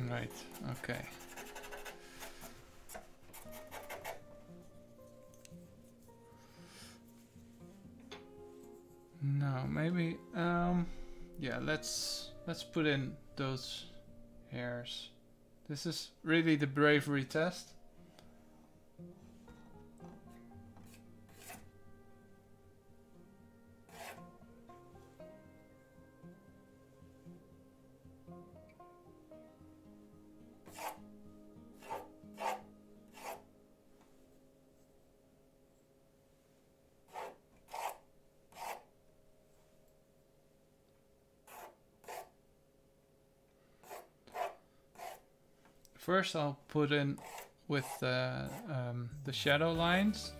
Right, okay. Now maybe yeah, let's put in those hairs. This is really the bravery test. First I'll put in with the shadow lines,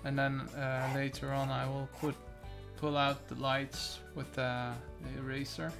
and then later on I will pull out the lights with the eraser.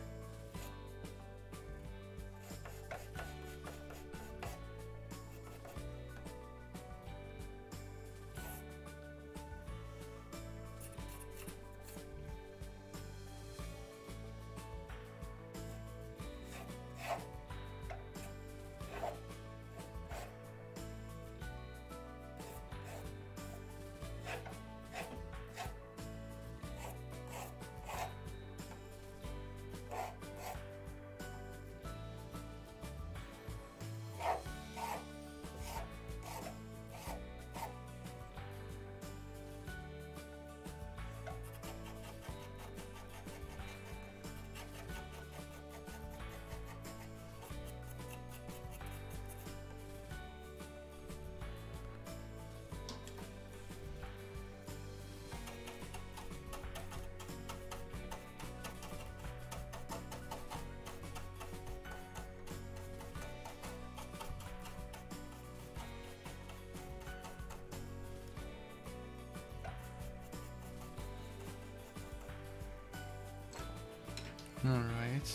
Alright,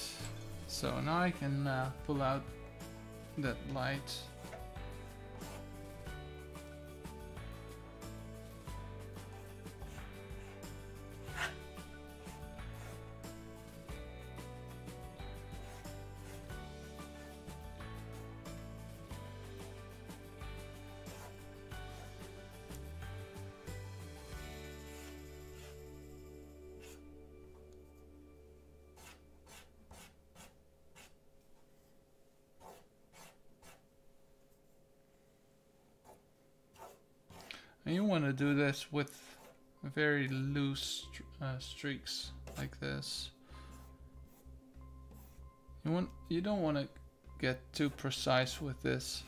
so now I can pull out that light. And you want to do this with very loose streaks like this. You don't want to get too precise with this.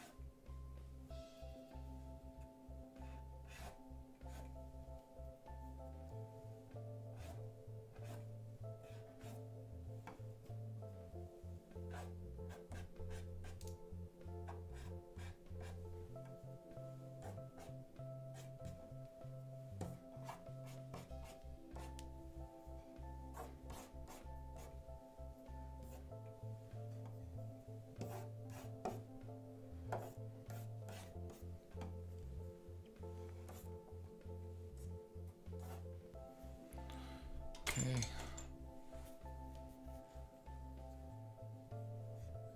Okay.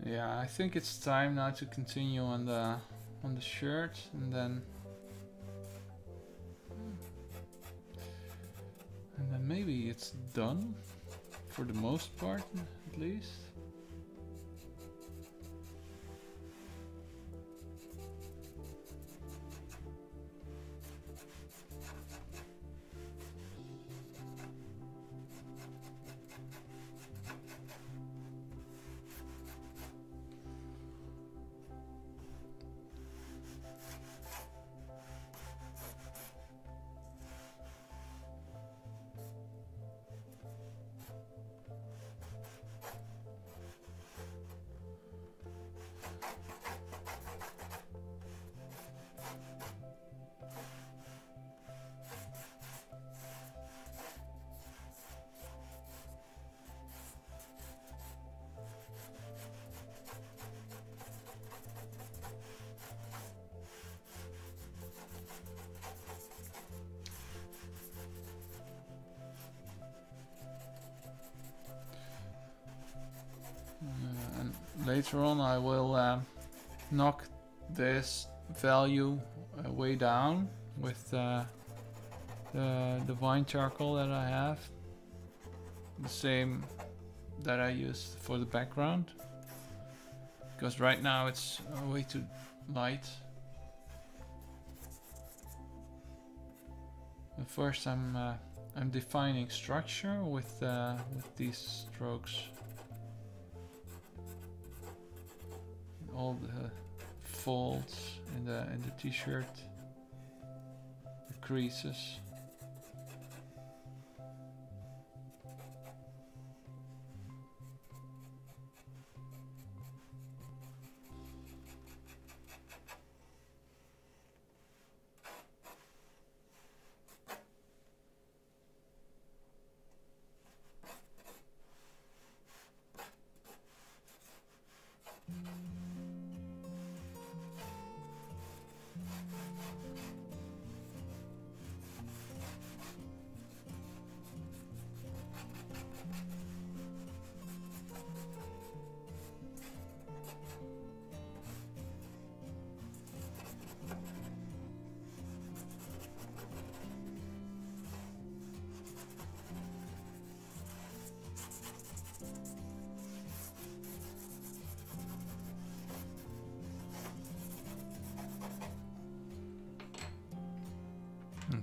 Yeah, I think it's time now to continue on the shirt, and then maybe it's done for the most part, at least. And later on I will knock this value way down with the vine charcoal that I have, the same that I used for the background, because right now it's way too light. And first I'm defining structure with these strokes. All the folds in the t-shirt, the creases.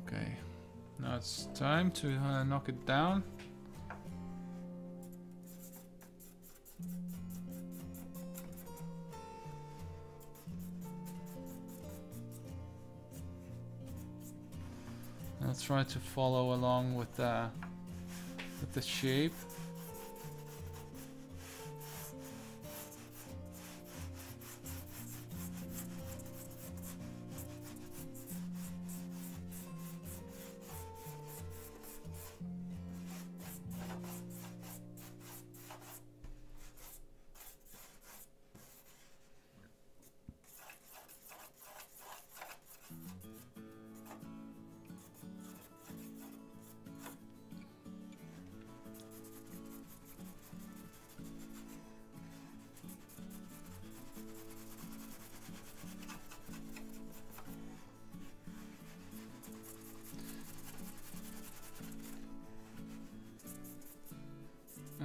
Okay, now it's time to knock it down. Let's try to follow along with the shape.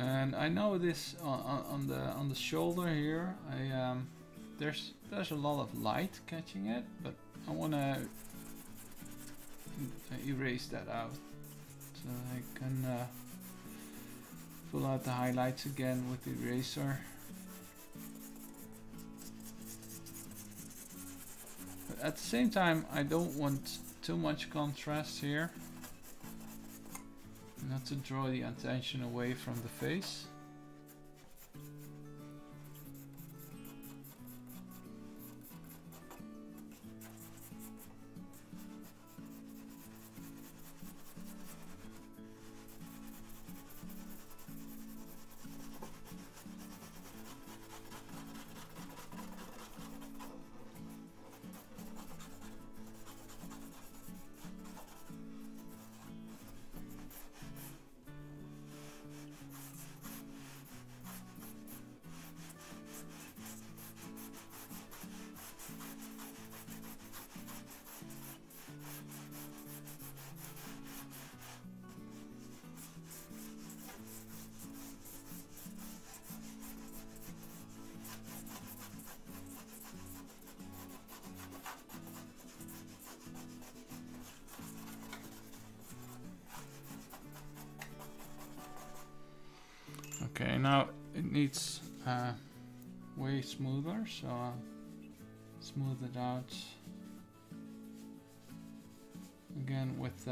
And I know this on the shoulder here. There's a lot of light catching it, but I want to erase that out so I can pull out the highlights again with the eraser. But at the same time, I don't want too much contrast here. Not to draw the attention away from the face. Okay, now it needs way smoother, so I'll smooth it out again with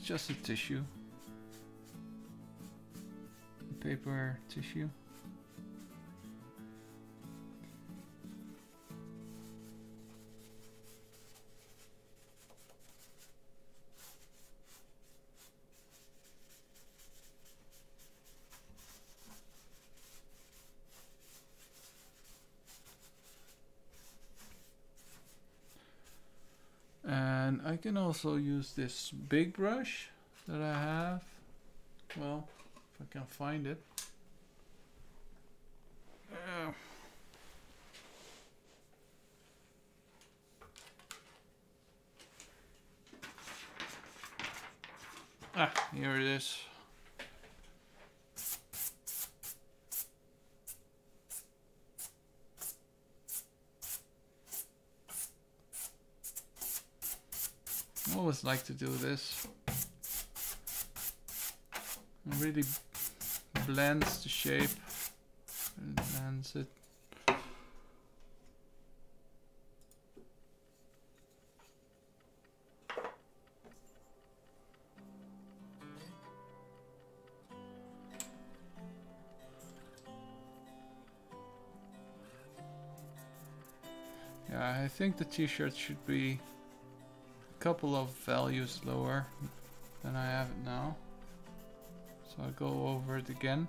just a tissue, paper tissue. And I can also use this big brush that I have. Well, if I can find it. Here it is. I always like to do this. It really blends the shape and blends it. Yeah, I think the t-shirt should be a couple of values lower than I have it now. So I'll go over it again.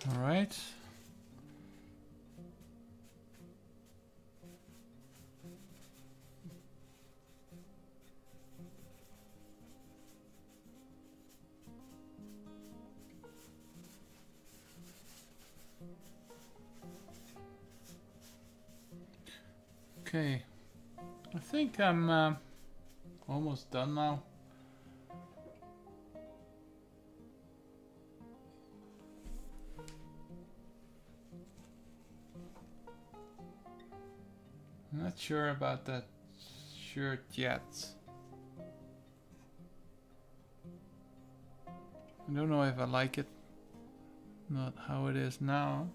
All right. Okay, I think I'm almost done now. I'm not sure about that shirt yet. I don't know if I like it. Not how it is now.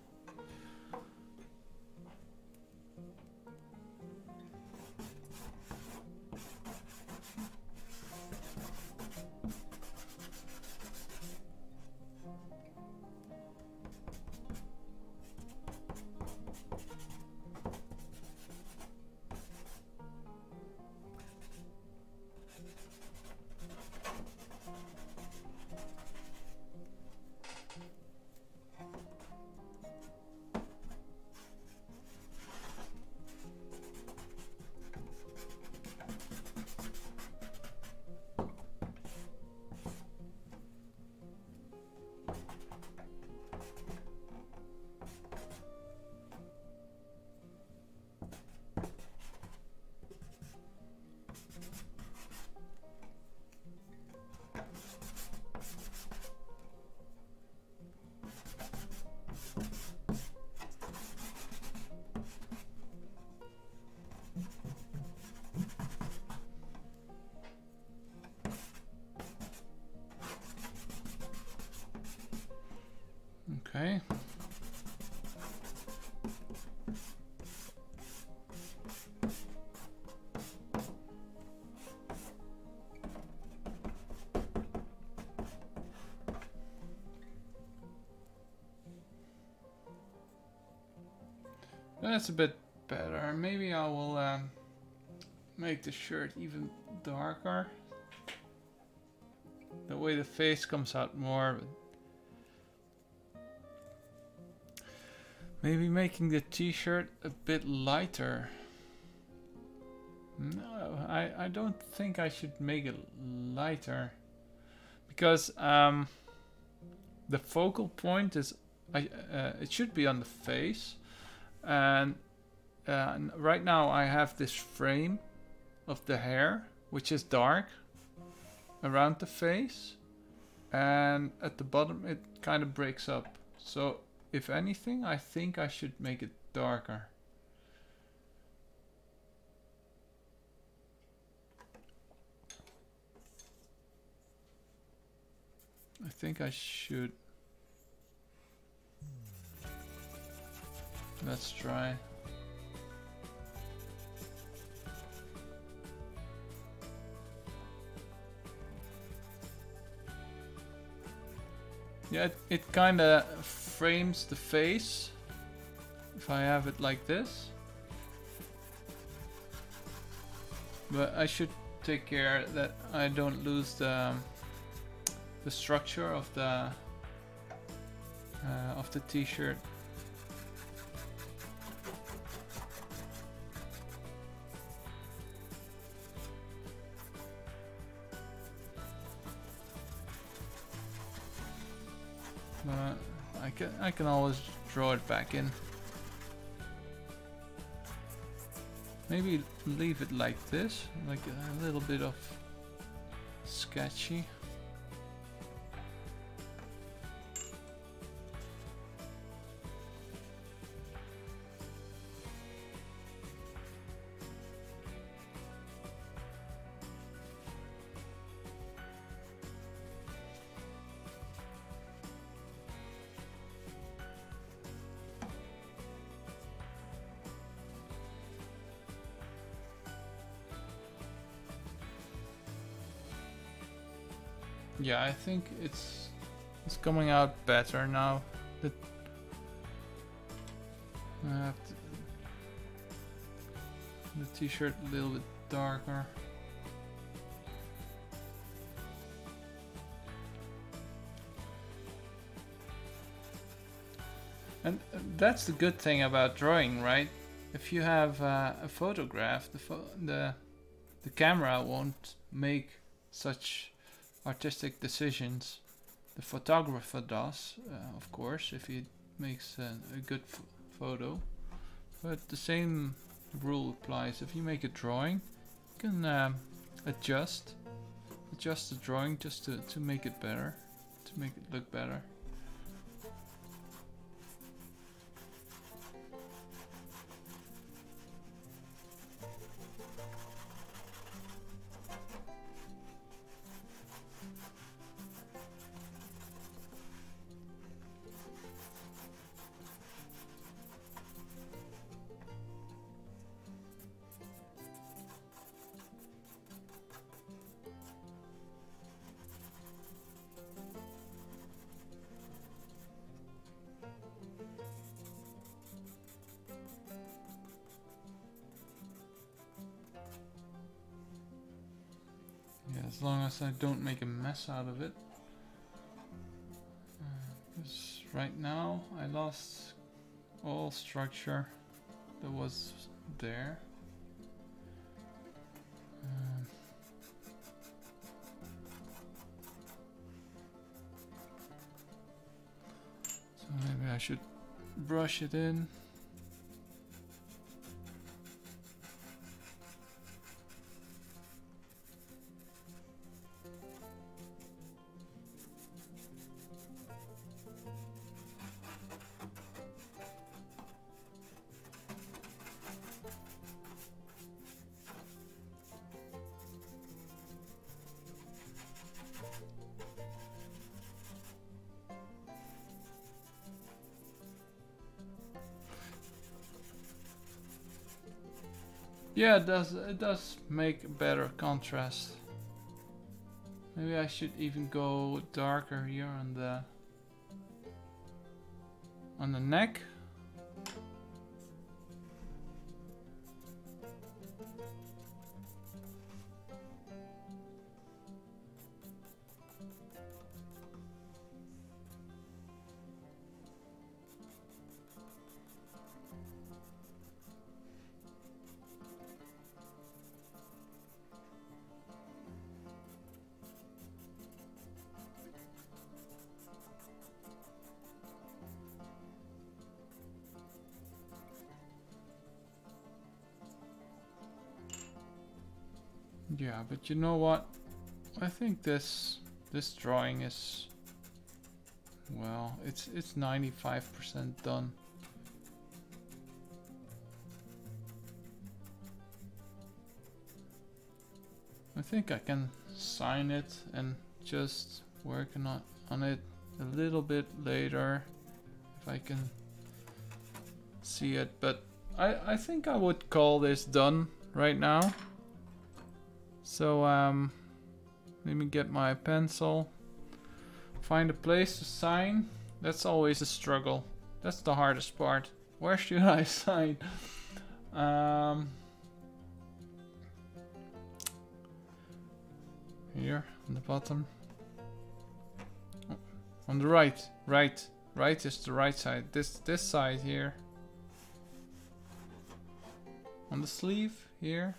Okay. That's a bit better. Maybe I will make the shirt even darker. That way the face comes out more. Maybe making the t-shirt a bit lighter. No, I don't think I should make it lighter. Because the focal point is, it should be on the face. And right now I have this frame of the hair, which is dark around the face. And at the bottom it kind of breaks up. So if anything, I think I should make it darker. I think I should. Let's try. Yeah, it kind of frames the face if I have it like this. But I should take care that I don't lose the structure of the t-shirt. I can always draw it back in. Maybe leave it like this, like a little bit of sketchy. Yeah, I think it's coming out better now. I have the t-shirt a little bit darker. And that's the good thing about drawing, right? If you have a photograph, the camera won't make such artistic decisions. The photographer does, of course, if he makes a good photo. But the same rule applies. If you make a drawing, you can adjust the drawing just to make it better, to make it look better. Yeah, as long as I don't make a mess out of it. Because right now I lost all structure that was there. So maybe I should brush it in. Yeah, it does make a better contrast. Maybe I should even go darker here on the neck. Yeah, but you know what? I think this drawing is, well, it's 95% done. I think I can sign it and just work on it a little bit later if I can see it, but I think I would call this done right now. So let me get my pencil, find a place to sign. That's always a struggle. That's the hardest part. Where should I sign? Here on the bottom. Oh, on the right is the right side. This side here. On the sleeve here.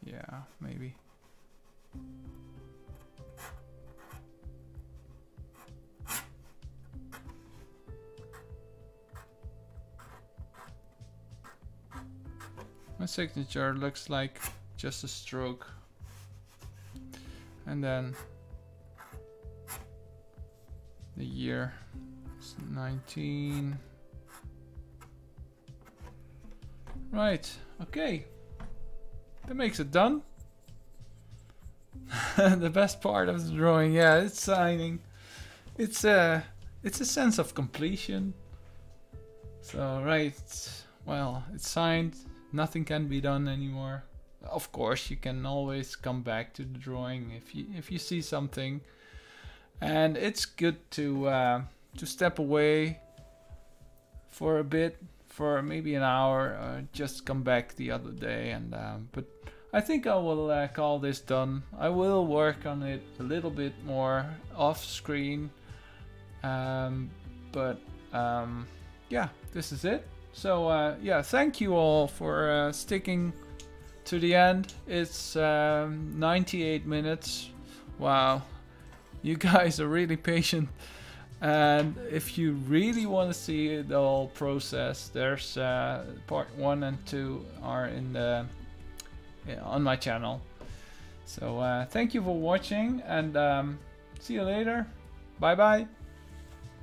Yeah, maybe. My signature looks like just a stroke. And then the year is 19. Right, okay. That makes it done. The best part of the drawing, yeah, it's signing. It's a sense of completion. So right, well, it's signed. Nothing can be done anymore. Of course, you can always come back to the drawing if you see something, and it's good to step away for a bit, for maybe an hour, just come back the other day, and but I think I will call this done. I will work on it a little bit more off screen, but yeah, this is it. So yeah, thank you all for sticking to the end. It's 98 minutes. Wow, you guys are really patient. And if you really want to see the whole process, there's part 1 and 2 are in the on my channel. So thank you for watching, and see you later. Bye bye.